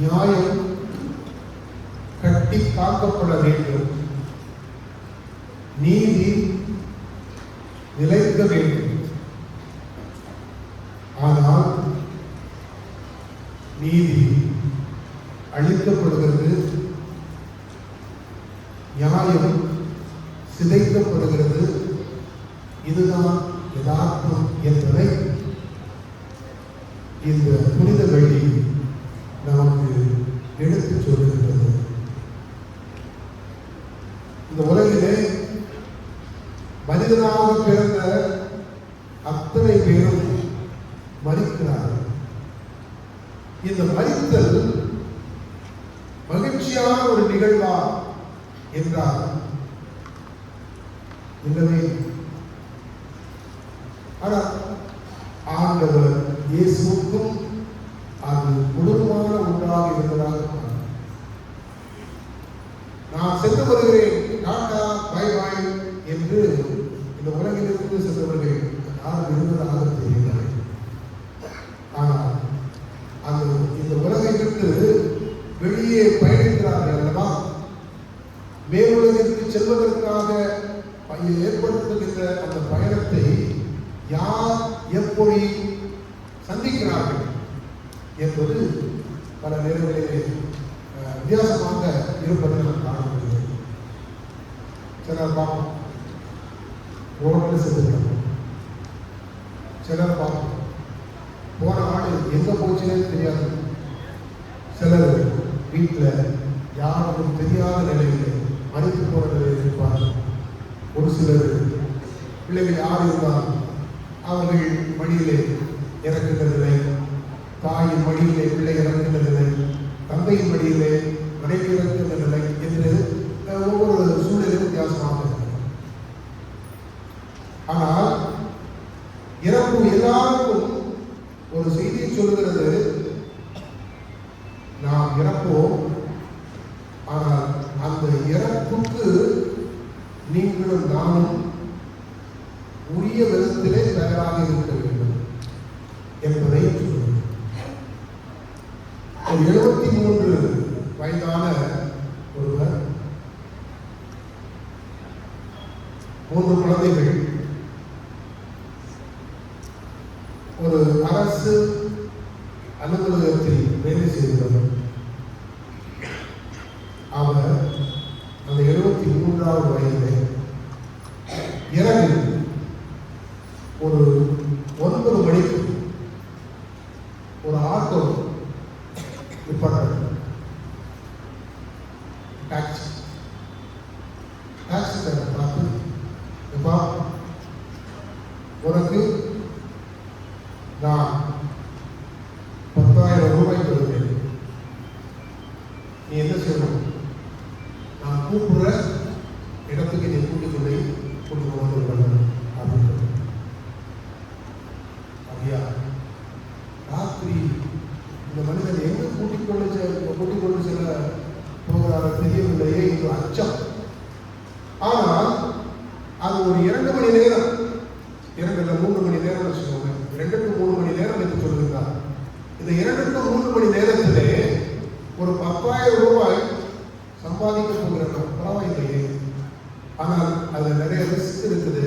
நியாயம் கட்டி காக்கப்பட வேண்டும். நீதி நிலைக்க வேண்டும். ஆனால் நீதி அழிக்கப்படுகிறது, நியாயம் சிதைக்கப்படுகிறது. இதுதான் யதார்த்தம் என்பதை இந்த புனித வெள்ளி நமக்கு எடுத்துச் சொல்லுகின்றது. இந்த உலகிலே மனிதனாக பிறந்த அத்தனை பேரும் மரிக்கிறார்கள். இந்த மரித்தல் மகிழ்ச்சியான ஒரு நிகழ்வா என்றால் இல்லவே. ஆனால் ஆண்டவர் இயேசுவுக்கும் அது கொடூரமான ஒன்றாக இருந்ததாக நான் சென்று வருகிறேன், டாடா பை பாய் என்று இந்த உலகிலிருந்து சென்றவர்கள் யாரும் இருந்ததாக தெரியவில்லை. ஆனால் அந்த இந்த உலகிலிருந்து வெளியே பயணிக்கிறார்கள் அல்லவா? மேலுலகிற்கு செல்வதற்காக ஏற்படுத்துகின்ற அந்த பயணத்தை யார் எப்படி சந்திக்கிறார்கள் என்பது பல நேரங்களிலே வித்தியாசமாக இருப்பதை நாம் காண முடிகிறது. சிலர் பார்ப்போம் ரோட்டில் செல்லுகிறாங்க, சிலர் பார்ப்போம் போன ஆடு எங்க போச்சுன்னே தெரியாது, சிலர் வீட்டில் யாருக்கும் தெரியாத நிலையில் மறித்து போன நிலையில் இருப்பார்கள். ஒரு சிலர் பிள்ளைகள் யார் இருந்தாலும் அவர்கள் மடியிலே இறக்கின்ற நிலை, தாயின் மடியிலே பிள்ளை இறக்கின்ற நிலை, தந்தையின் மடியிலே மனைவி இறக்கின்ற நிலை என்று ஒவ்வொரு சூழலும் வித்தியாசமாக இருக்கிறது. ஆனால் இறப்பு எல்லாருக்கும் ஒரு செய்தியை சொல்கிறது. நாம் இறப்போம், ஆனால் அந்த இறப்புக்கு நீங்களும் நானும் உரிய விதத்திலே தயாராக இருக்க வேண்டும் என்பதை சொல்லுங்கள். 73 வயதான ஒருவர், 3 குழந்தைகள், ஒரு அரசு அலுவலகத்தில் வேலை செய்தவர். அவர் அந்த 73வது வயதிலே இரவில் ஒரு 9 மணிக்கு ஒரு ஆட்டோ நிப்பாட்டார். டாக்ஸிக்காரரை பார்த்து, எப்பா, உனக்கு நான் 10,000 ரூபாய் தருவேன், நீ என்ன செய்யணும், நான் கூப்பிடுற இடத்துக்கு நீ கூட்டிக் கொண்டு வந்து அப்படின்னு. அப்படியா, ராத்திரி இந்த மனிதன் எங்க கூட்டிக் கொண்டு செல்ல போகிறாரோ தெரியவில்லையே என்று அச்சம். ஆனால் அது ஒரு 2 மணி நேரம், 2 இல்லை 3 மணி நேரம் வச்சுக்கோங்க, 2 to 3 மணி நேரம் என்று சொல்லுகிறார். இந்த 2 to 3 மணி நேரத்திலே ஒரு 10,000 ரூபாய் சம்பாதிக்க போகிறோம், பரவாயில்லையே. ஆனால் அதில் நிறைய ரிஸ்க் இருக்குது,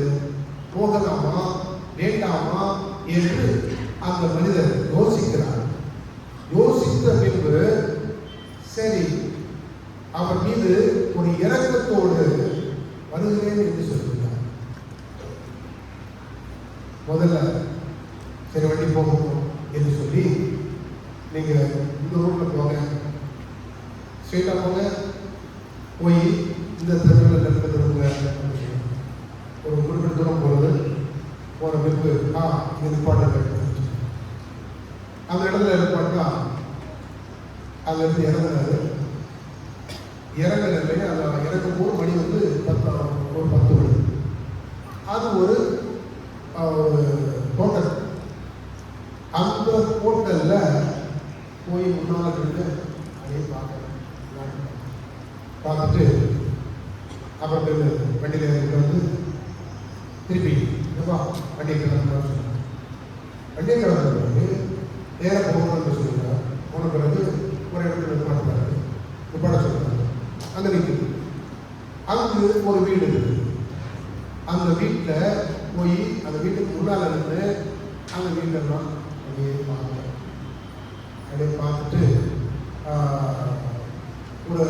போகலாமா வேண்டாமா என்று அந்த மனிதர் யோசிக்கிறார். யோசித்த பின்பு சரி, அவர் மீது ஒரு இரக்கத்தோடு வருகிறேன் என்று சொல்கிறார். முதல்ல சரி வண்டி போகணும் என்று சொல்லி, நீங்க இந்த ரோட்ல போங்க, ஸ்ட்ரெயிட்டா போங்க, போய் இந்த தெருவில் நிறுத்துங்க. ஒரு குறிப்பிட்ட தூரம் போறது, போற பின்பு இது நிப்பாட்டுங்க. அந்த இடத்துல நிப்பாட்டா அதுல இருந்து இறங்குறாரு. இறங்குறதுல அந்த இறக்கும் போது மணி வந்து 10 மணி. அது ஒரு ஹோட்டல். அந்த ஹோட்டல்ல போய் முன்னால நின்று அதையே பார்த்துட்டு அப்புறம் வண்டியில் இறங்கிட்டு வந்து திருப்பி வண்டியை கிளம்புறான்னு சொன்னாங்க. வண்டியை கிளம்புற பிறகு நேராக போகணும்னு சொல்லுங்க. போன பிறகு ஒரு இடத்துல நிப்பாட்ட சொல்றாங்க. அங்கே நிற்குது. அங்கு ஒரு வீடு இருக்குது. அந்த வீட்டில் போய் அந்த வீட்டுக்கு முன்னால் இருந்து அந்த வீட்டெல்லாம் அப்படியே பார்த்துட்டு ஒரு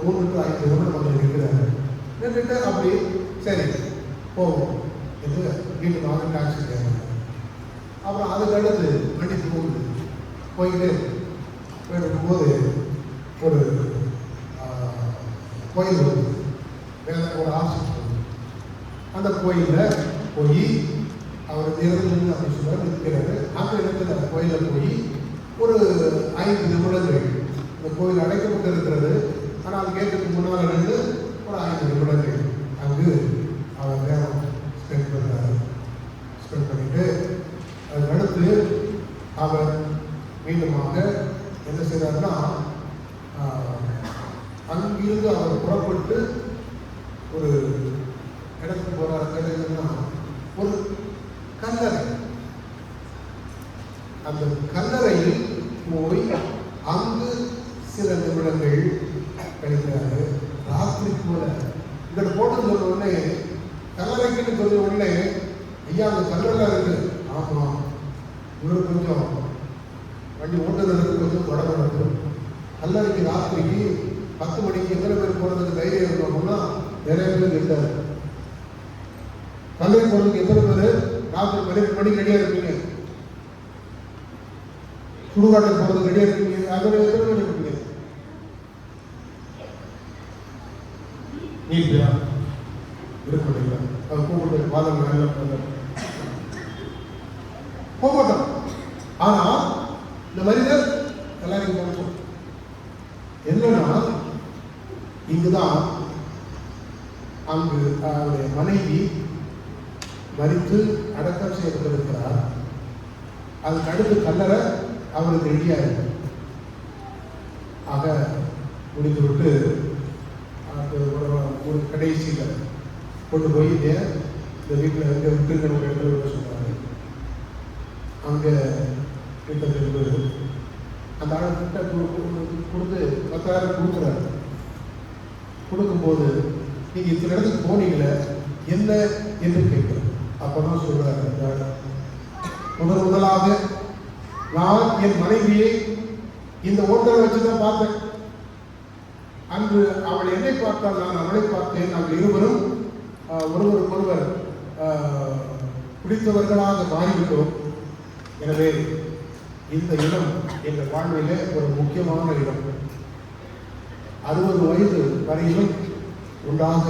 3 to 5 நிமிடம் வந்து நிற்கிறாரு. நின்றுட்டு அப்படி சரி போவோம் என்று வீட்டுக்கு வாங்க டாக்ஸி கேட்குறாங்க. அப்புறம் அதுக்கு அடுத்து வண்டி போயிட்டு இருக்கும்போது ஒரு கோயில் வருது, ஒரு ஆசிரியர். அந்த கோயிலில் போய் அவர் இறந்து அப்படின்னு சொல்ல நிற்கிறாரு. அந்த இடத்துல அந்த கோயிலில் போய் ஒரு 5 நிமிடங்கள், இந்த கோயில் அடைக்கப்பட்டு இருக்கிறது, ஆனால் அது கேட்டுக்கு முன்னால் இருந்து ஒரு 5 நிமிடங்கள் அங்கு அவர் நேரம் ஸ்பெண்ட் பண்ணுறாரு. ஸ்பெண்ட் பண்ணிட்டு அதுக்கு அடுத்து அவர் மீண்டுமாக என்ன செய்தார்னா, அங்கிருந்து அவர் புறப்பட்டு ஒரு இடத்துக்கு போகிறார். கிடைக்குதுன்னா ஒரு கல்லறை. அந்த கல்லறையில் போய் அங்கு சில நிமிடங்கள் கழிக்கிறாரு. ராத்திரி போல இங்கிட்ட போட்டு சொன்ன உடனே, கல்லறைக்குன்னு சொன்ன உடனே, ஐயா அந்த கல்லறை இருக்கு. ஆமாம், இவரு கொஞ்சம் வண்டி ஓட்டுநருக்கு கொஞ்சம் தொடர்பு. கல்லறைக்கு ராத்திரிக்கு 10 மணிக்கு எத்தனை பேர் போகிறதுக்கு தைரியம் இருக்கணும்னா நிறைய பேர் இருக்காரு. கல்லறை போகிறதுக்கு எத்தனை பேர் ராத்திரி 12 மணிக்கு ரெடியாக இருப்பீங்க? சுடுகாட்டுக்கு போகிறதுக்கு ரெடியாக இருப்பீங்க? அதில் எத்தனை பேர் இருப்பீங்க? நீ இருக்க முடியல. அது கூப்பிட்டு பாதம் நல்ல போக என்னன்னா இங்குதான் அங்கு அவருடைய மனைவி மரித்து அடக்கம் செய்யப்பட்டிருக்கிறார். அதுக்கு அடுத்து கல்லறை அவருக்கு ரெடியா இருக்கு. ஆக முடிந்துவிட்டு அது ஒரு கடைசியில் கொண்டு போய் இந்த வீட்டில் எங்கே விட்டுருக்கிற ஒரு இடத்துல விட சொன்னாங்க. அங்கே வீட்டை திரும்ப அந்த ஆளுக்கிட்ட கொடுத்து 10,000 கொடுக்குறாரு. கொடுக்கும்போது நீங்கள் இத்தனை இடத்துக்கு போனீங்களே என்ன என்று கேட்குறேன். அப்போ தான் சொல்கிறாரு, முதலாக நான் என் மனைவியை இந்த ஓட்டலை வச்சு தான் பார்த்தேன். அன்று அவள் என்னை பார்த்தால் நான் அவளை பார்த்தேன். நாங்கள் இருவரும் ஒருவருக்கொருவர் பிடித்தவர்களாக மாறிவிட்டோம். எனவே இந்த இடம் எங்கள் வாழ்விலே ஒரு முக்கியமான இடம். 60 வயது வரையிலும் உண்டாக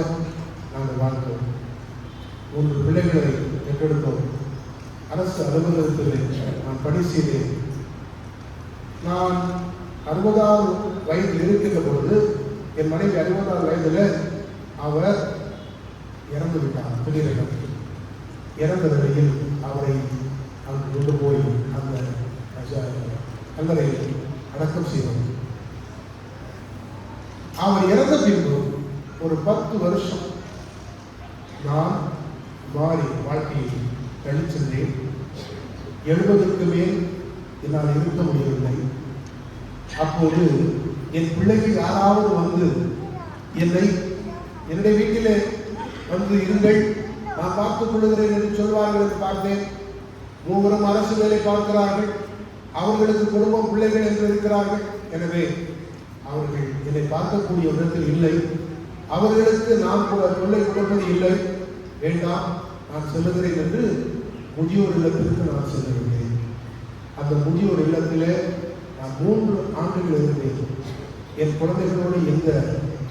நாங்கள் வாழ்ந்தோம். 3 பிள்ளைகளை பெற்றெடுத்தோம். அரசு அலுவலகத்தில் நான் பணி செய்தேன். நான் 60வது வயதில் இருக்கின்ற பொழுது என் மனைவி 60வது வயதில் அவர் இறந்து விட்டார். திடீரென இறந்த நிலையில் அவரை அங்கு கொண்டு போய் அந்த கல்லறையில் அடக்கம் செய்தோம். அவர் இறந்த பின்பு ஒரு 10 வருஷம் நான் மாறி வாழ்க்கையை கழிச்சிருந்தேன். 70க்கு மேல் என்னால் இருக்க முடியவில்லை. அப்போது என் பிள்ளைகள் யாராவது வந்து என்னுடைய வீட்டிலே வந்து இருங்கள், நான் பார்த்துக் கொள்கிறேன் என்று சொல்வார்கள் என்று பார்த்தேன். 3 அரசு வேலை பார்க்கிறார்கள். அவர்களுக்கு குடும்பம் பிள்ளைகள் என்று இருக்கிறார்கள். எனவே அவர்கள் என்னை பார்க்கக்கூடிய இடத்தில் இல்லை. அவர்களுக்கு நான் கூட தொல்லை கொடுப்பது இல்லை. வேண்டாம், நான் செல்லுகிறேன் என்று முதியோர் இல்லத்திற்கு நான் செல்லுகிறேன். அந்த முதியோர் இல்லத்திலே நான் 3 ஆண்டுகள் இருந்தேன். என் குழந்தைகளோடு எந்த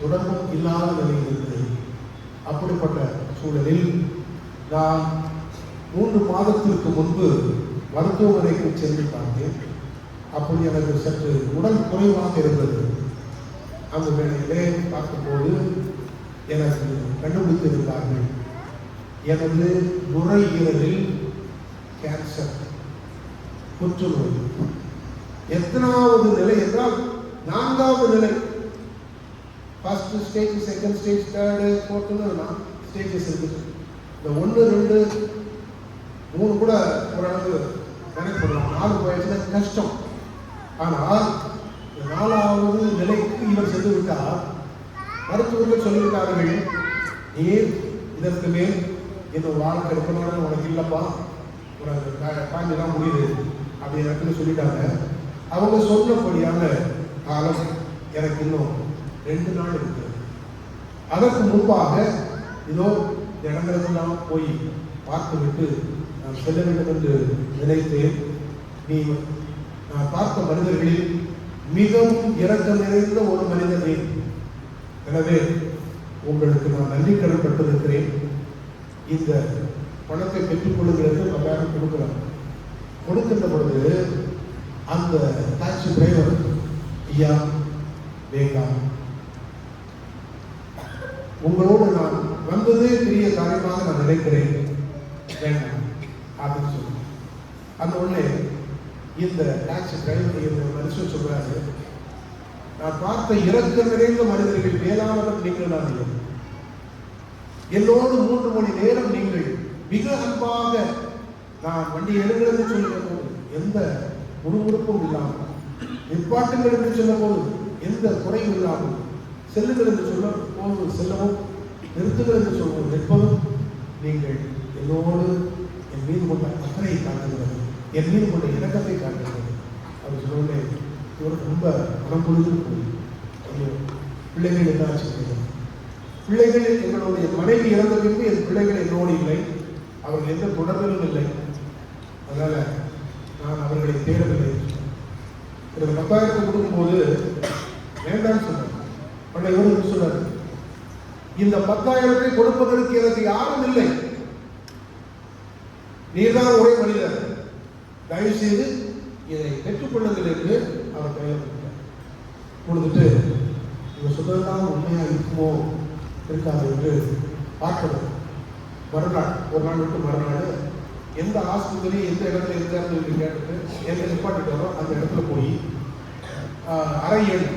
தொடர்பும் இல்லாத நிலையில் இருந்தேன். அப்படிப்பட்ட சூழலில் நான் 3 மாதத்திற்கு முன்பு மருத்துவமனைக்கு சென்று பார்த்தேன். அப்படி எனக்கு சற்று உடல் குறைவாக இருந்தது. அந்த வேளையிலே பார்க்கும்போது எனக்கு கண்டுபிடித்திருந்தார்கள், எனது நுரையீரலில் கேன்சர், புற்றுநோய். எத்தனாவது நிலை என்றால் 4வது நிலை. First stage, second stage, third, ஃபோர்த்துன்னு ஸ்டேஜஸ் இருக்குது. இந்த 1, 2, 3 கூட ஓரளவு கனெக்ட் பண்ணலாம். 4 போயிடுச்சுன்னா கஷ்டம். ஆனால் 4வது நிலைக்கு இவர் சென்று விட்டார். மருத்துவர்கள் சொல்லிவிட்டார்கள், நீர் இதற்கு மேல் இன்னும் வாழ்க்கை இருக்கணும்னு உனக்கு இல்லைப்பா, உனக்கு காய்ஞ்சலாம் முடியுது அப்படி எனக்குன்னு சொல்லிட்டாங்க. அவங்க சொன்னபடியான காலம் எனக்கு இன்னும் 2 நாள் இருக்கு. அதற்கு முன்பாக இதோ இடங்களுக்கெல்லாம் போய் பார்த்துவிட்டு நான் செல்ல வேண்டும் என்று நினைத்தேன். நீ நான் பார்த்த மனிதர்களில் மிகவும் இரக்கம் நிறைந்த ஒரு மனிதனே. எனவே உங்களுக்கு நான் நன்றி கடன்பட்டிருக்கிறேன். இந்த பணத்தை பெற்றுக் கொள்ளுகிறது 10,000 கொடுக்குறாங்க. கொடுக்கின்ற பொழுது அந்த டாக்ஸி டிரைவர், ஐயா வேண்டாம், உங்களோடு நான் வந்ததே பெரிய காரியமாக நான் நினைக்கிறேன், வேண்டாம் அப்படின்னு சொல்லி அந்த உடனே இந்த டாக்ஸி டிரைவர் இந்த மனுஷன் சொல்றாரு, நான் பார்த்த இரக்கம் நிறைந்த மனிதர்கள் மேலானவர் நீங்கள் தான். என்னோடு 3 மணி நேரம் நீங்கள் மிக அன்பாக நான் வண்டி எடுக்கிறது சொல்லுகிற போது எந்த முறுமுறுப்பும் இல்லாமல், நிற்பாட்டுங்கள் என்று சொல்லும் போது எந்த குறையும் இல்லாமல், செல்லுங்கள் என்று சொல்ல போது செல்லவும், நிறுத்துங்கள் என்று சொல்லுவோம் நிற்பதும், நீங்கள் என்னோடு என் மீது கொண்ட அக்கறையை காட்டுகிறது, என் மீது கொண்ட இணக்கத்தை காட்டுகிறது. அவர் சொன்னோடனே இவருக்கு ரொம்ப மனம் பொழுது போய் பிள்ளைகள் என்ன ஆச்சு? பிள்ளைகள் எங்களுடைய மனைவி இறந்த பின்பு என் பிள்ளைகள் என்னோடு இல்லை, அவர்கள் எந்த தொடர்பிலும் இல்லை. அதனால நான் அவர்களை தேடவில்லை. எனக்கு 10,000 கொடுக்கும்போது வேண்டாம்னு சொன்னார். உடனே இவருக்கு சொன்னார், இந்த 10,000 கொடுப்பதற்கு எனக்கு யாரும் இல்லை, நீர்தான் ஒரே மனிதர், தயவு செய்து இதை பெற்றுக்கொள்ளுங்கள் என்று அவர் கையில் கொடுத்தார். கொடுத்துட்டு இவங்க சொல்றதுதான் உண்மையாக இருக்குமோ இருக்காது என்று பார்க்கணும். மறுநாள் ஒரு நாள் விட்டு மறுநாள் எந்த ஆஸ்பத்திரி எந்த இடத்துல இருக்காருன்னு சொல்லி கேட்டுட்டு எந்த நிப்பாட்டிட்டு வரோம் அந்த இடத்துல போய் அறை எண்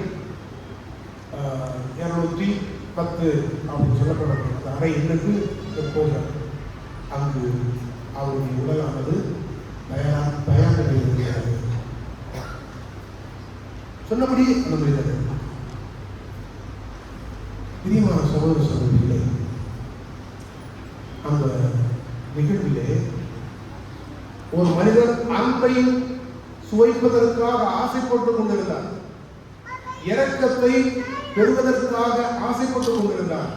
210 அப்படின்னு சொல்லப்படும் அந்த அறை எண்ணுக்கு போக அங்கு அவருடைய உடலானது தயார் நிலையில் இருக்கிறது. சொன்னபடி அந்த மனிதர் பிரியமான சகோதர சகோதரிகளே, அந்த நிகழ்விலே ஒரு மனிதர் அன்பை சுவைப்பதற்காக ஆசைப்பட்டுக் கொண்டிருந்தார், இரக்கத்தை பெறுவதற்காக ஆசைப்பட்டுக் கொண்டிருந்தார்.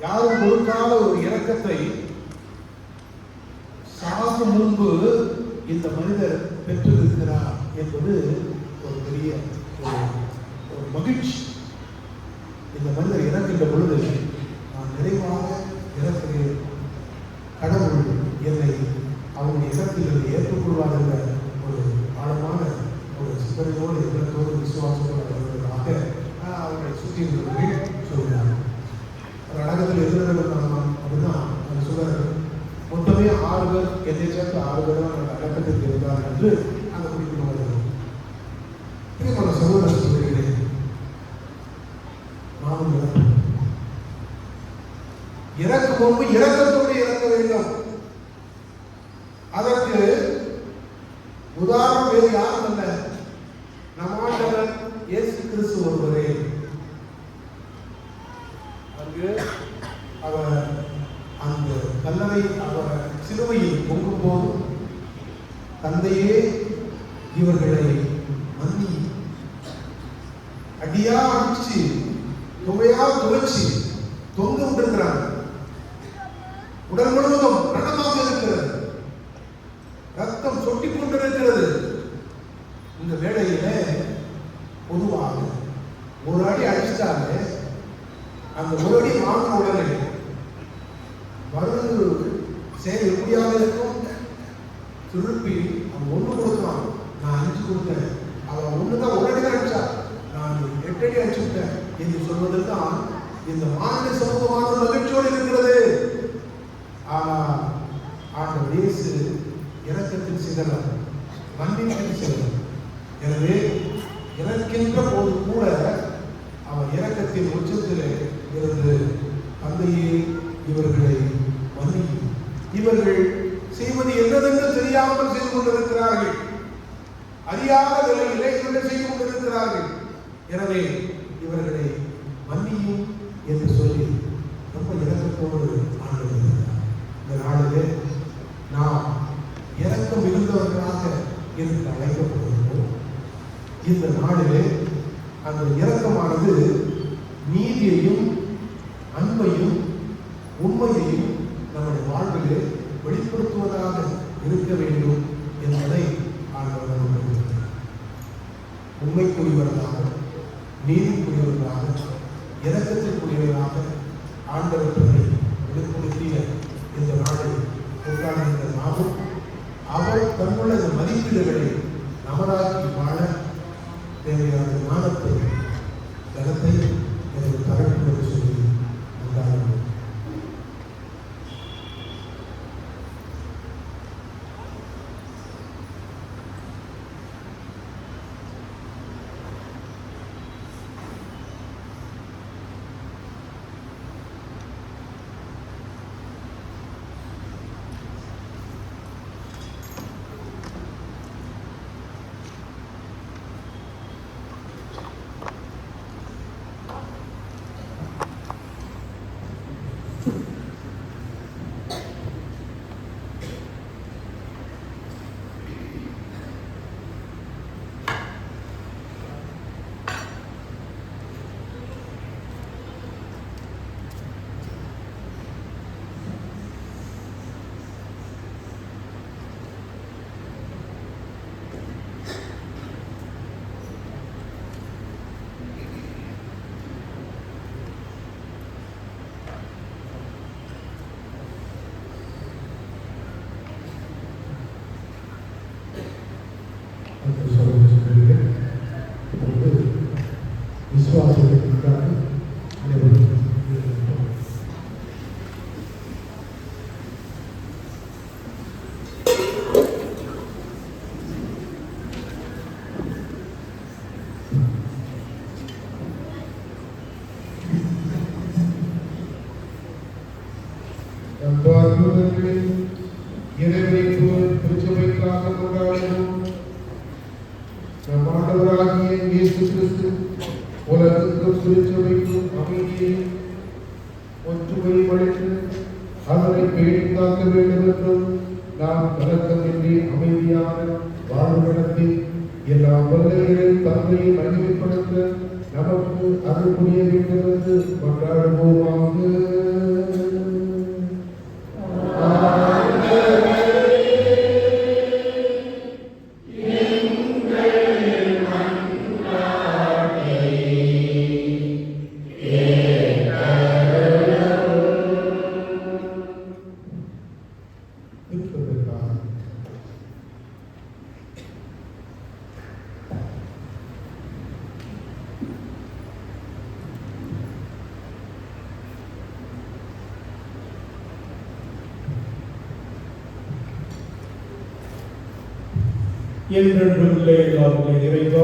யாரும் கொடுக்காத ஒரு இரக்கத்தை சாகும் முன்பு இந்த மனிதர் பெற்றிருக்கிறார் என்பது ஒரு பெரிய ஒரு மகிழ்ச்சி. இந்த மனிதர் இறக்கின்ற பொழுது நான் நிறைவாக இறக்கிறேன், கடவுள் என்னை அவருடைய இடத்தில் ஏற்றுக்கொள்வார் என்ற ஒரு ஆழமான ஒரு சிந்தனையோடு எண்ணத்தோடு விசுவாசத்தோடு வருவதற்காக அவர்களை சுற்றி இருந்தவர்கள் சொல்கிறார். ஒரு அடக்கத்தில் எதிர்ப்பு அப்படின்னா அந்த சொல்றாரு, மொத்தமே 6 பேர் என்னை சேர்த்து 6 பேர் தான் அந்த அடக்கத்திற்கு இருந்தார் என்று அந்த குறிப்பிட்டு வருகிறது. இதே சகோதர சொல்கிறேன், நானும் இறக்கும் முன்பு இரக்கத்தோடு இறக்க வேண்டும். அதற்கு உதாரணம் வேறு யாரும் அல்ல, நம் ஆண்டவர் இயேசு கிறிஸ்து ஒருவரே. அங்கு அவர் அந்த கல்லறை அவர் சிலுவையில் பொங்கும் போது தந்தையே இவர்களை மன்னி, அடியா அடிச்சு துவையா துவைச்சு தொங்க விட்டிருக்கிறாங்க. உடல் முழுவதும் ரணமாக இருக்கிறது, ரத்தம் சொட்டி கொண்டிருக்கிறது. இந்த வேளையில பொதுவாக ஒரு அடி அடிச்சிட்டாலே அந்த ஒரு அடி வாங்கின உடனே மருந்து செயல் எப்படியாக இருக்கும், திருப்பி அவன் 1 கொடுத்தான், நான் 5 கொடுத்தேன், அவன் 1 தான் 1 அடி தான் அடிச்சா, நான் 8 அடி அடிச்சு விட்டேன் என்று சொல்வதற்கான் இந்த மாநில சமூகமான மகிழ்ச்சியோடு இருக்கிறது. ஆனால் ஆண்டவர் இயேசு இரக்கத்தின் சிகரம், மன்னிப்பின் சிகரம். எனவே இறக்கின்ற போது கூட அவர் இரக்கத்தின் உச்சத்திலே இருந்து தந்தையே இவர்களை மன்னியும், இவர்கள் செய்வது என்னதென்று தெரியாமல் செய்து கொண்டிருக்கிறார்கள், அறியாத நிலையிலே இவர்கள் செய்து கொண்டிருக்கிறார்கள், எனவே இவர்களை மன்னியும் என்று சொல்லி ரொம்ப இரக்கத்தோடு ஆண்டவர் இந்த நாளிலே நாம் இரக்கம் மிகுந்தவர்களாக என்று அழைக்கப்படுகிறோம். இந்த நாளிலே அந்த இரக்கமானது நீதியையும் அன்பையும் உண்மையையும் நம்முடைய வாழ்விலே வெளிப்படுத்துவதாக இருக்க வேண்டும் என்பதை ஆண்டவர் நமக்கு உண்மைக்குரியவர்களாக, நீதிக்குரியவர்களாக, இரக்கத்திற்குரியவர்களாக ஆண்டவர் தன்னை வெளிப்படுத்திய இந்த நாளை கொண்டாடுகின்ற நாமும் அவர் தன்னுள்ள மதிப்பீடுகளை நமதாக்கி வாழ தேவையான ஞானத்தை, தனத்தை எனக்கு தரட்டும் என்று சொல்லி கொண்டாடுகிறோம். விசுவாசத்திற்காக அனைவரும் எழுந்திருப்போம். அன்பார்ந்தவர்களே, இறைவனைப்பு திருச்சபைக்காக கொண்டாடுவோம். நம் ஆண்டவராகிய இயேசு கிறிஸ்து உலகத்துக்கும் திருச்சபைக்கும் அமைதியையும் ஒற்றுமையும் அளித்து அதனை பேணி காக்க வேண்டும் என்றும் நாம் கலக்கமின்றி அமைதியான வாழ்வு நடத்தி எல்லா வல்லமைகளின் தன்மையை மகிமைப்படுத்த நமக்கு அருள் புரிய வேண்டும் என்று கொண்டாடுவோமாக. என்றென்றும் இல்லாத இறைவா,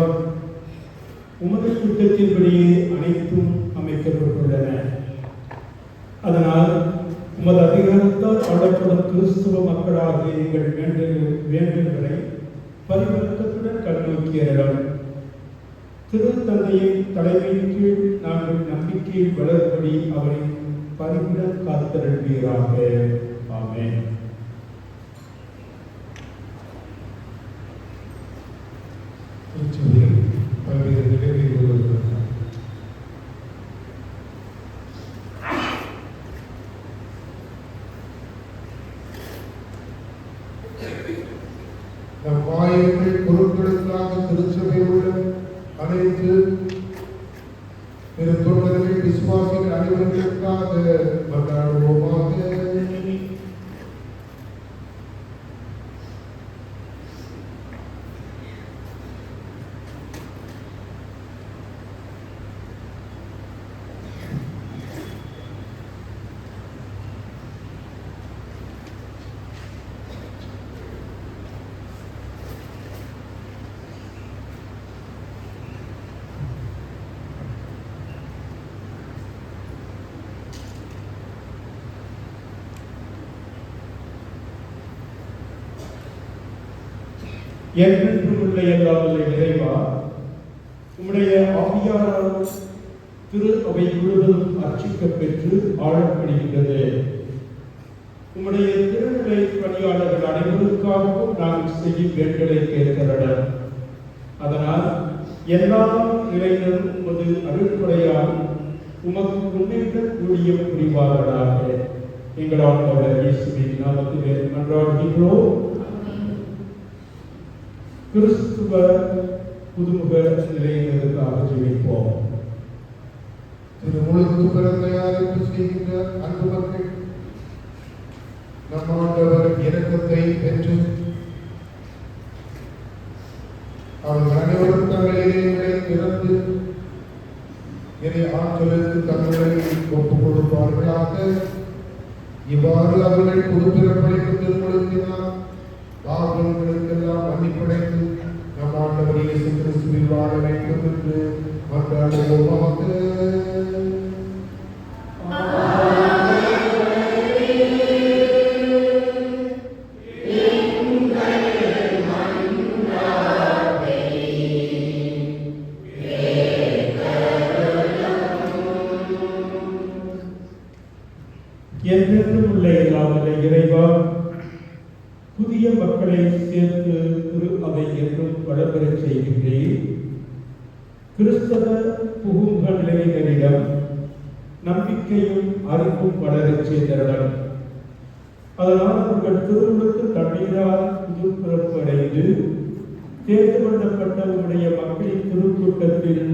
உமது திட்டத்தின்படியே அனைத்தும் அமைக்கப்பட்டுள்ளன. அதனால் உமது அதிகாரத்தால் ஆளப்படும் கிறிஸ்துவ மக்களாகிய எங்கள் வேண்டல்களை பரிவர்த்தத்துடன் கண்ணோக்கியறம் திருத்தந்தையின் தலைமையின் கீழ் நாங்கள் நம்பிக்கையில் வளர்படி அவரை பரிவுடன் காத்தருள்வீராக. ஆமென். திருச்சபையில் பல்வேறு நிகழ்வுகள் வருகின்றன. நம் ஆயிரங்கள் பொருட்களுக்காக திருச்சபையில் உள்ள அனைத்து தொண்டர்கள் விசுவாசிகள் அனைவர்களுக்காக கொண்டாடுவோமாக. என்றென்றும் உள்ள எல்லாவல்ல இறைவா, உம்முடைய ஆவியாரால் திரு அவை முழுவதும் அர்ச்சிக்கப் பெற்று ஆளப்படுகின்றது. உம்முடைய திருநிலை பணியாளர்கள் அனைவருக்காகவும் நாங்கள் செய்யும் வேண்டலை கேட்கிறோம். அதனால் எல்லாம் நிறைந்தது உமது அருள்கொடையால் உமக்கு உன்னையுடன் கூடிய புரிவார்களாக. எங்கள் ஆண்டவர் இயேசுவின் நாமத்திலே மன்றாடுகின்றோம். கிறிஸ்துவ புதுமுக நிலையினருக்காக ஜெபிப்போம். திருமுழுக்கு பிறந்த யாருக்கு செய்கின்ற அன்பு மக்கள் நம் ஆண்டவர் இரக்கத்தை பெற்று அவர்கள் அனைவரும் தங்களிலே திறந்து இறை ஆற்றலுக்கு தங்களை ஒப்புக் கொடுப்பார்களாக. இவ்வாறு அவர்கள் புதுப்பிறப்படைக்கும் திருமுழுக்கினால் பாவங்களுக்கெல்லாம் மன்னிப்படைத்து நம் ஆண்டவர் இயேசு கிறிஸ்துவில் வாழ வேண்டும் என்று மன்றாடுவோமாக. என்றென்றும் உள்ள எல்லாவல்ல இறைவா, புதிய மக்களை சேர்த்து திரு அவை என்றும் வளர்பெறச் செய்கின்றேன். கிறிஸ்தவ புகுமுக நிலையினரிடம் நம்பிக்கையும் அறிவும் வளரச் செய்தனர். அதனால் அவர்கள் திருமுழுக்கு தண்ணீரால் புது பிறப்பு அடைந்து தேர்ந்து கொள்ளப்பட்ட உடைய மக்களின் திருக்கூட்டத்தில்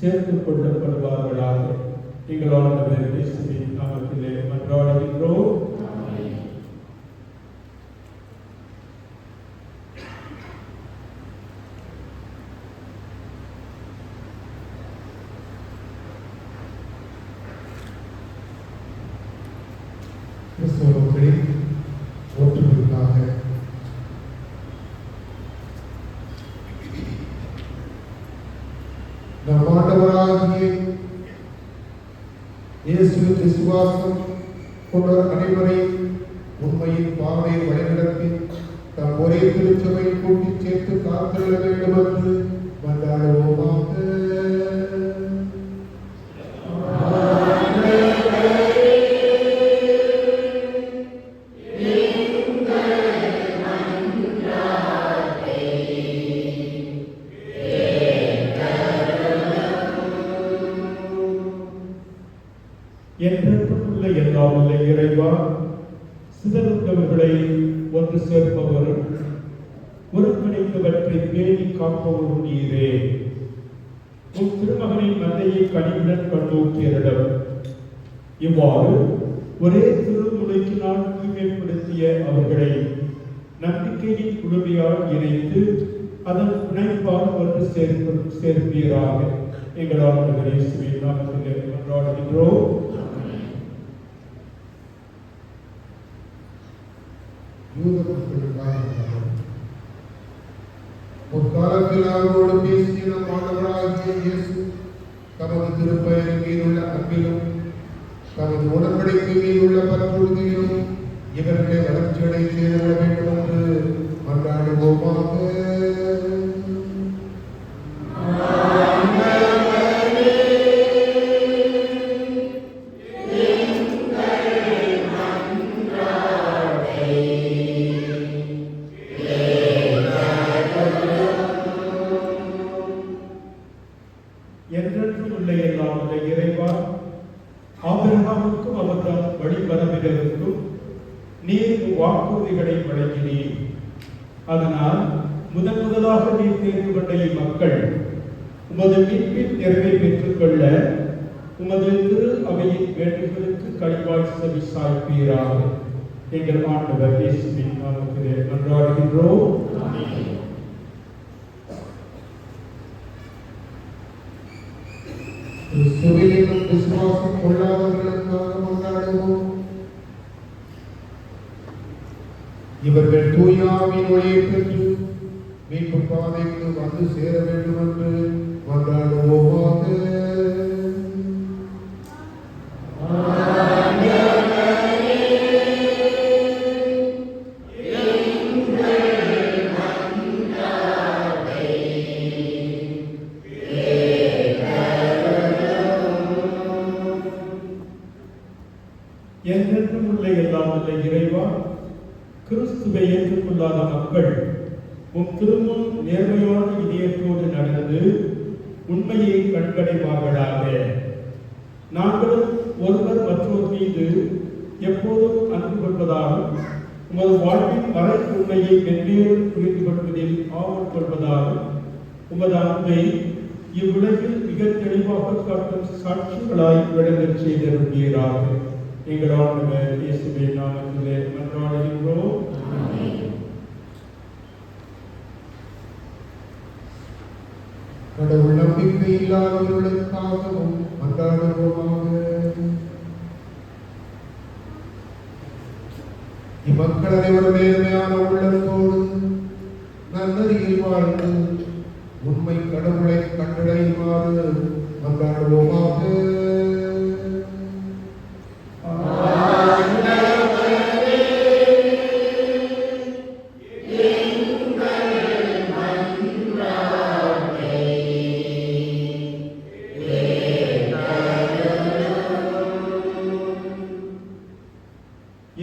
சேர்த்துக் கொள்ளப்படுவார்களாக. எங்கள் ஆண்டவர் இயேசுவின் நாமத்திலே மன்றாடுகின்றோம். கிறிஸ்தவ மக்களின் ஒற்றுமைக்காக நம் ஆண்டவராகிய இயேசுவின் விசுவாசம் கொண்ட அனைவரை உண்மையின் பாதையை வழிநடத்தி தம் ஒரே திருச்சபையை கூட்டிச் சேர்த்து காத்திருக்க வேண்டும் என்று மன்றாடுவோமாக. என்றென்றும் உள்ள எல்லாம் உள்ள இறைவா, சிதறுண்டவர்களை ஒன்று சேர்ப்பவரும் ஒருங்கிணைந்தவற்றை பேணி காப்பவரும் நீரே. உன் திருமகனின் மந்தையை கனிவுடன் கண்ணோக்கியரிடம் இவ்வாறு ஒரே திருமுறைக்கினால் தூய்மைப்படுத்திய அவர்களை நம்பிக்கையின் குழுமையால் இணைத்து அதன் இணைப்பால் ஒன்று சேர்ப்பீராக. எங்கள் ஆண்டவர் இயேசுவின் நாமத்திலே மன்றாடுகின்றோம். யூத மக்களுக்காக முற்காலத்தில் அவரோடு பேசிய நம் ஆண்டவராகிய இயேசு தமது திருப்பெயரின் மீதுள்ள அன்பிலும் தமது உடன்படிக்கை மீதுள்ள பற்றுறுதியிலும் இவர்களை வளர்ச்சியடை செய்திட வேண்டும் என்று மன்றாடுவோமாக. என்றென்றும் உள்ள எல்லாம் உள்ள இறைவா, ஆபிரகாமுக்கும் அவர்தான் வழிபரவினருக்கும் நீர் வாக்குறுதிகளை வழங்கினீர். அதனால் முதலாக நீர் தேர்வு கொண்ட மக்கள் உமது மீட்பின் நிறைவை பெற்றுக் கொள்ள உமது திரு அவையின் வேண்டுகளுக்கு கழிவாய் செவி சாய்ப்பீராக. எங்கள் ஆண்டவர் இயேசுவின் நாமத்திலே மன்றாடுகின்றோம். கிறிஸ்துவிலும் விசுவாசம் கொள்ளாதவர்களுக்காக மன்றாடுவோம். இவர்கள் தூயாவின் ஒளியை பெற்று மீட்பு பாதைக்கு வந்து சேர வேண்டும் என்று மன்றாடுவோமாக. என்றென்றும் உள்ள எல்லாம் உள்ள இறைவா, கிறிஸ்துவை ஏற்றுக்கொள்ளாத மக்கள் உம் திருமுன் நேர்மையான இதயத்தோடு நடந்து உண்மையை கண்கடைவார்களாக. நாங்களும் ஒருவர் மற்றொரு மீது எப்போதும் அன்பு கொள்வதாலும் உமது வாழ்வின் மறை உண்மையை மென்மேலும் புரிந்து கொள்வதில் ஆவல் கொள்வதாலும் உமது அன்பை இவ்வுலகில் மிக தெளிவாக காட்டும் சாட்சிகளாய் விளங்கச் செய்திருப்பீராக. எங்கள் ஆண்டவர் இயேசுவின் நாமத்திலே மன்றாடுகின்றோம். கடவுள் நம்பிக்கை இல்லாதவர்களுக்காகவும் மன்றாடுவோமாக. இம்மக்கள் அனைவரும் நேர்மையான உள்ளத்தோடு நன்னறியில் வாழ்ந்து உண்மை கடவுளை கண்டடையுமாறு மன்றாடுவோமாக.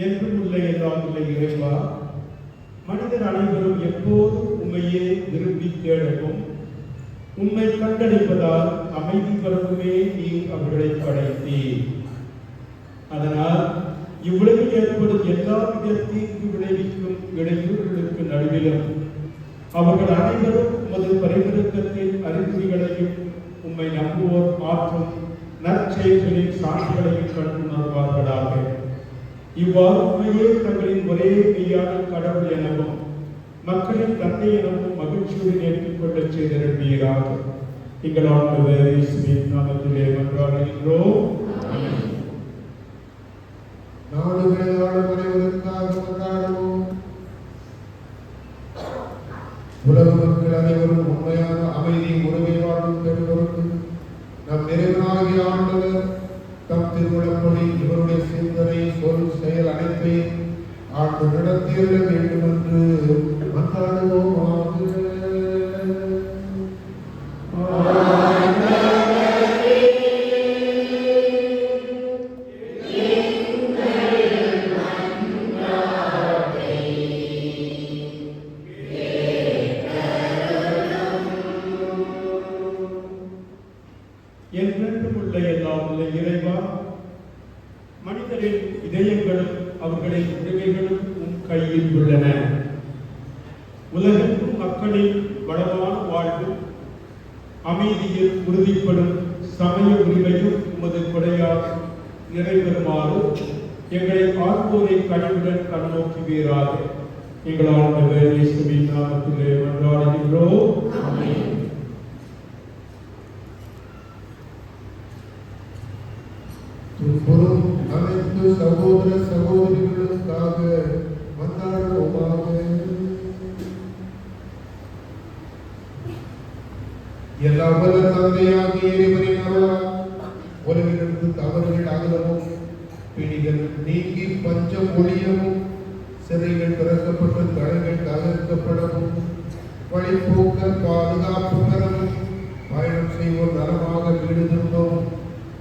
என்றும் உள்ள எல்லாம் உள்ள இறைவா, மனிதர் அனைவரும் எப்போதும் உண்மையே விரும்பி தேடவும் உண்மை கண்டடைப்பதால் அமைதி பெறவுமே நீர் அவர்களை படைத்தீர். அதனால் இவ்வுலகில் ஏற்படும் எல்லா வித தீர்ப்பு விளைவிக்கும் இடையூறுகளுக்கு நடுவிலும் அவர்கள் அனைவரும் உமது பரிவர்த்தத்தின் அறிகுறிகளையும் உம்மை நம்புவோர் மாற்றும் நற்செயல்களின் சான்றுகளையும் கண்டுணர்வார்களாக. இவ்வாறு உண்மையே தங்களின் ஒரே மெய்யான கடவுள் எனவும் மக்களின் தந்தை எனவும் மகிழ்ச்சியுடன் ஏற்றுக்கொள்ளச் செய்திருப்பீராக. எங்கள் ஆண்டவர் இயேசுவின் நாமத்திலே மன்றாடுகின்றோம். நாடு வேளாளர் அனைவருக்காக கொண்டாடுவோம். உலக மக்கள் அனைவரும் உண்மையான அமைதி உறவை வாழும் பெருமொருக்கு நம் இறைவனாகிய ஆண்டவர் தம் திருவிழப்படி இவருடைய சிந்தனை சொல் செயல் அனைத்தையும் ஆண்டு நடத்தியல்ல வேண்டும் என்று மன்றாடுவோமாக. என்றென்றும் உள்ள எல்லாம் உள்ள இறைவா, மனிதரின் இதயங்களும் அவர்களின் உரிமைகளும் உன் கையில் உள்ளன. உலகெங்கும் மக்களின் வளமான வாழ்வும் அமைதியில் உறுதிப்படும் சமய உரிமையும் உமது கொடையால் நிறைவேறுமாறு எங்களை பார்ப்போரை கனிவுடன் கண்ணோக்குவீராக. எங்கள் ஆண்டவர் இயேசுவின் நாமத்திலே மன்றாடுகின்றோம். ஆமென். துன்புறும் அனைத்து சகோதர சகோதரிகளுக்காக மன்றாடுவோமாக. எல்லாம் வல்ல தந்தையாகிய இறைவனின் அருளால் உலகிலிருந்து தவறுகள் அகலவும் பிணிகள் நீங்கி பஞ்சம் ஒழியவும் சிறைகள் திறக்கப்பட்டு தடைகள் தகர்க்கப்படவும் வழிபோக்க பாதுகாப்பு பெறவும் பயணம் செய்வோர் நலமாக வீடு திரும்பவும்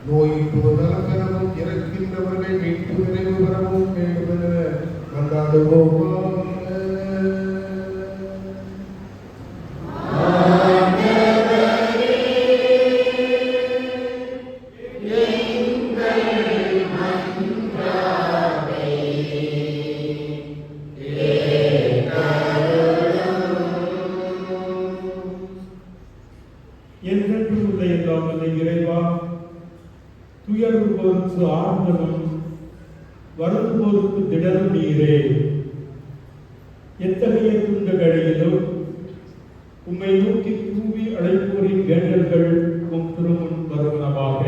நோயிட்டு நலம் பெறவும் இறக்கின்றவர்கள் மீட்பு நிறைவு பெறவும் வேண்டும் என கொண்டாடுவோம். என்றென்றும் உள்ள எல்லாம் வல்ல இறைவா, துயருவோருக்கு ஆறுதலும் வருந்துவோருக்கு திடரும் நீரே. எத்தகைய துன்ப வேளையிலும் உம்மை நோக்கி கூவி அழைப்போரின் வேண்டல்கள் உம் திருமுன் வருவனவாக.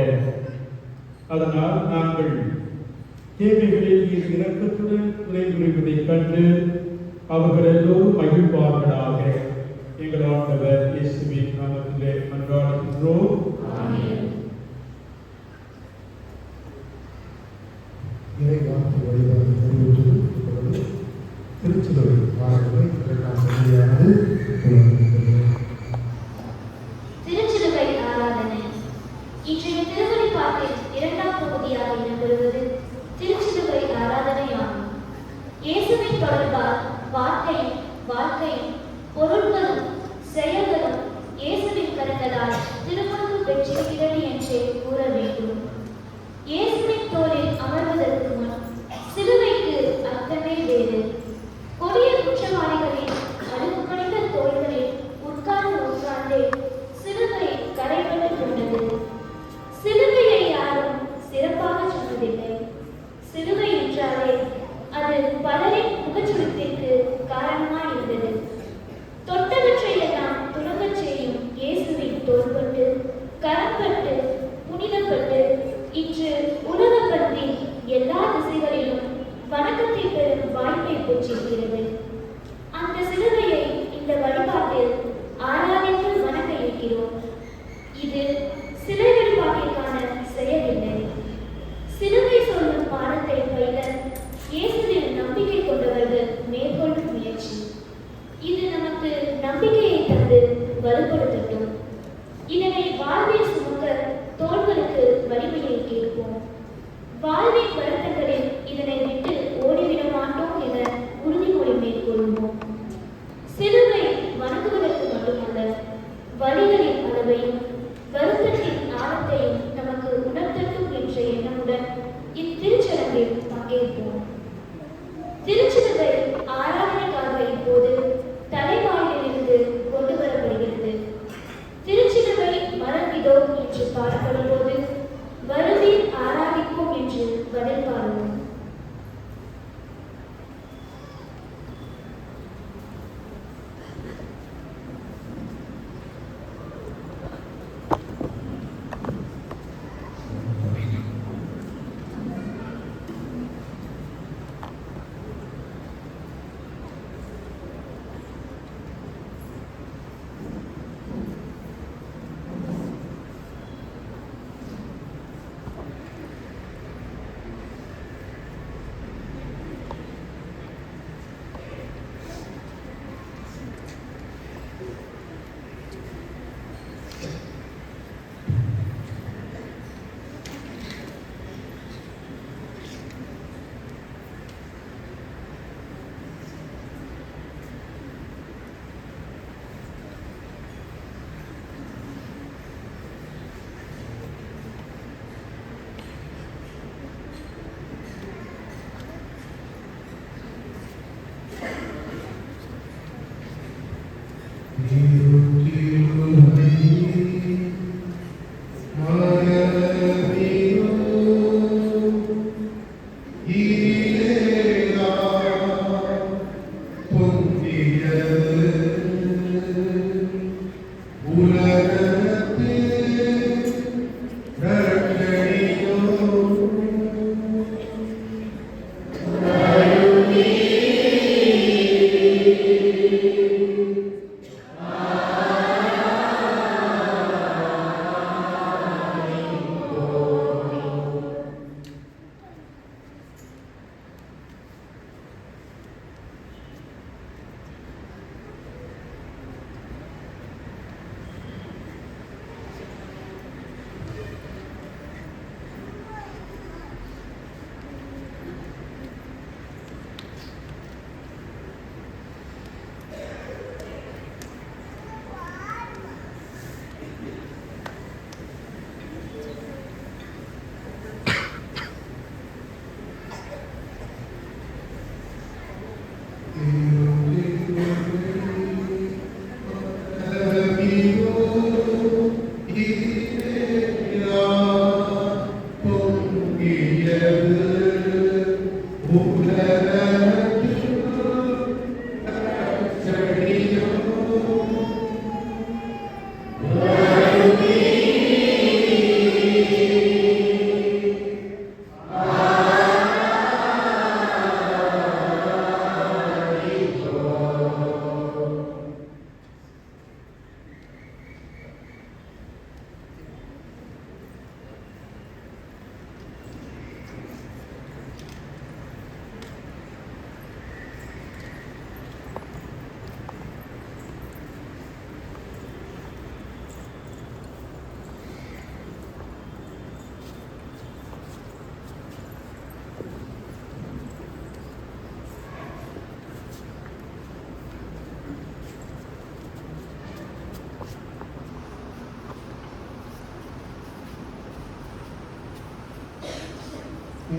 அதனால் நாங்கள் தேவைகளில் நீர் இரக்கத்துடன் துணை புரிவதைக் கண்டு அவர்கள் எல்லோரும் மகிழ்வார்களாக. எங்கள் ஆண்டவர் இயேசுவின் நாமத்திலே மன்றாடுகின்றோம். ஆமென். இறைவாக்கு வழிபாடு நிறைவேற்றுவது திருச்சிலுவை பாடல்களை 2ஆம் பகுதியானது தொடங்குகிறது. திருச்சிலுவை ஆராதனை. இன்றைய திருவழிபாட்டில் 2ஆம் பகுதியாக இடம்பெறுவது திருச்சிலுவை ஆராதனை ஆகும். இயேசுவின் தொடர்பால் வார்த்தையும் வாழ்க்கையும் பொருட்களும் செயல்களும் இயேசுவின் கருங்களால் திருமுழுக்கு பெற்றிருக்கிறது என்றே கூற வேண்டும். இயேசுவின் தோளில் அமர்வதற்கு முன் சிலுவைக்கு அர்த்தமே வேறு. கொடிய குற்றவாளிகளின் அடுக்கு கணித தோள்களில் உட்கார்ந்தே சிலுவை கரைபட்டு கொண்டது. சிலுவையை யாரும் சிறப்பாக சொன்னதில்லை. சிலுவை என்றாலே அது பலரின் முகச்சுருத்திற்கு காரணமாய் இருந்தது. தொட்டவற்றை எல்லாம் துலங்கச் செய்யும் இயேசுவின் தோள்பட்டு கரப்பட்டு புனிதப்பட்டு இன்று உலகப்பற்றின் எல்லா திசைகளிலும் வணக்கத்தை பெறும் வாய்ப்பை பெற்றிருக்கிறது. அந்த சிலுவையை இந்த வழிபாட்டில் ஆராதித்து வணங்க இருக்கிறோம். இது சிலை வழிபாட்டிற்கான செயல் இல்லை. சிலுவை சொல்லும் பாடத்தை பயில இயேசுவில் நம்பிக்கை கொண்டவர்கள் மேற்கொள்ளும் முயற்சி. இது நமக்கு நம்பிக்கையை தந்து வலுப்படுத்தட்டும். இதனை வாழ்வில் சுமக்க தோள்களுக்கு வலிமையை கேட்போம். வாழ்வின் வருத்தங்களில் இதனை விட்டு ஓடிவிட மாட்டோம் என உறுதிமொழி மேற்கொள்வோம். சிலுவை வணங்குவதற்கு மட்டுமல்ல, வலிகளின் அளவையும் வருத்தத்தின் ஆழத்தையும் நமக்கு உணர்த்தட்டும் என்ற எண்ணமுடன் இத்திருச்சடங்கில் பங்கேற்போம்.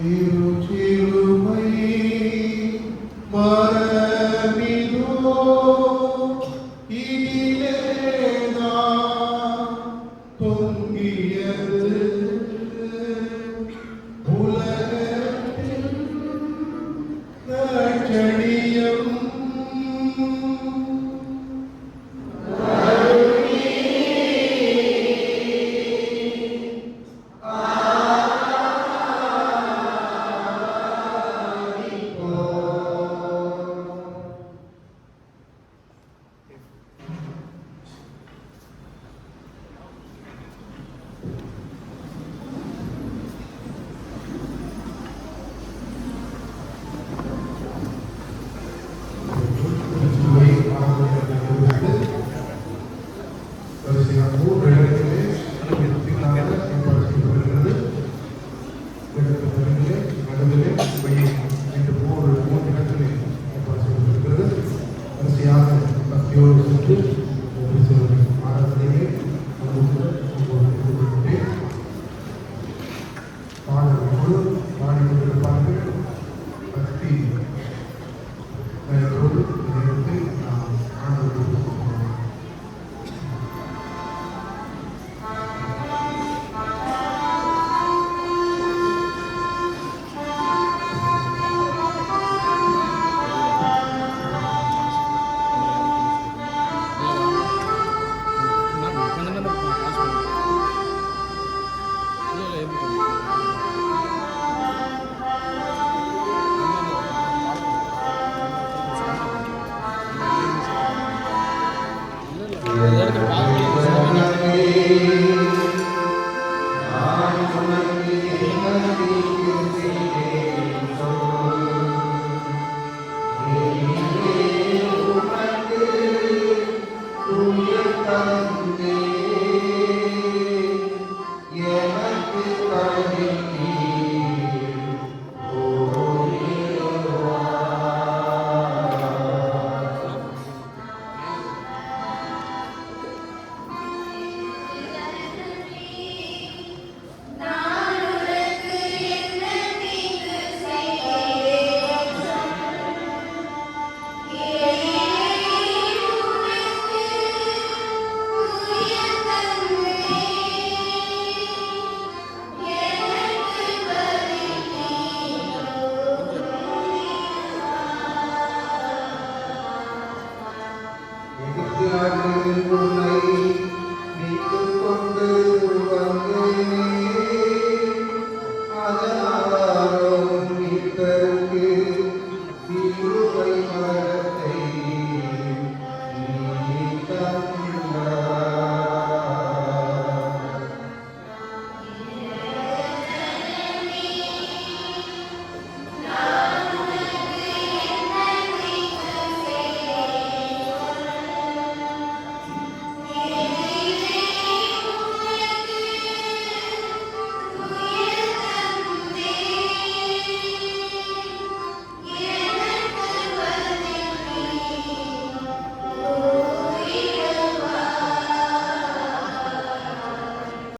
Quiero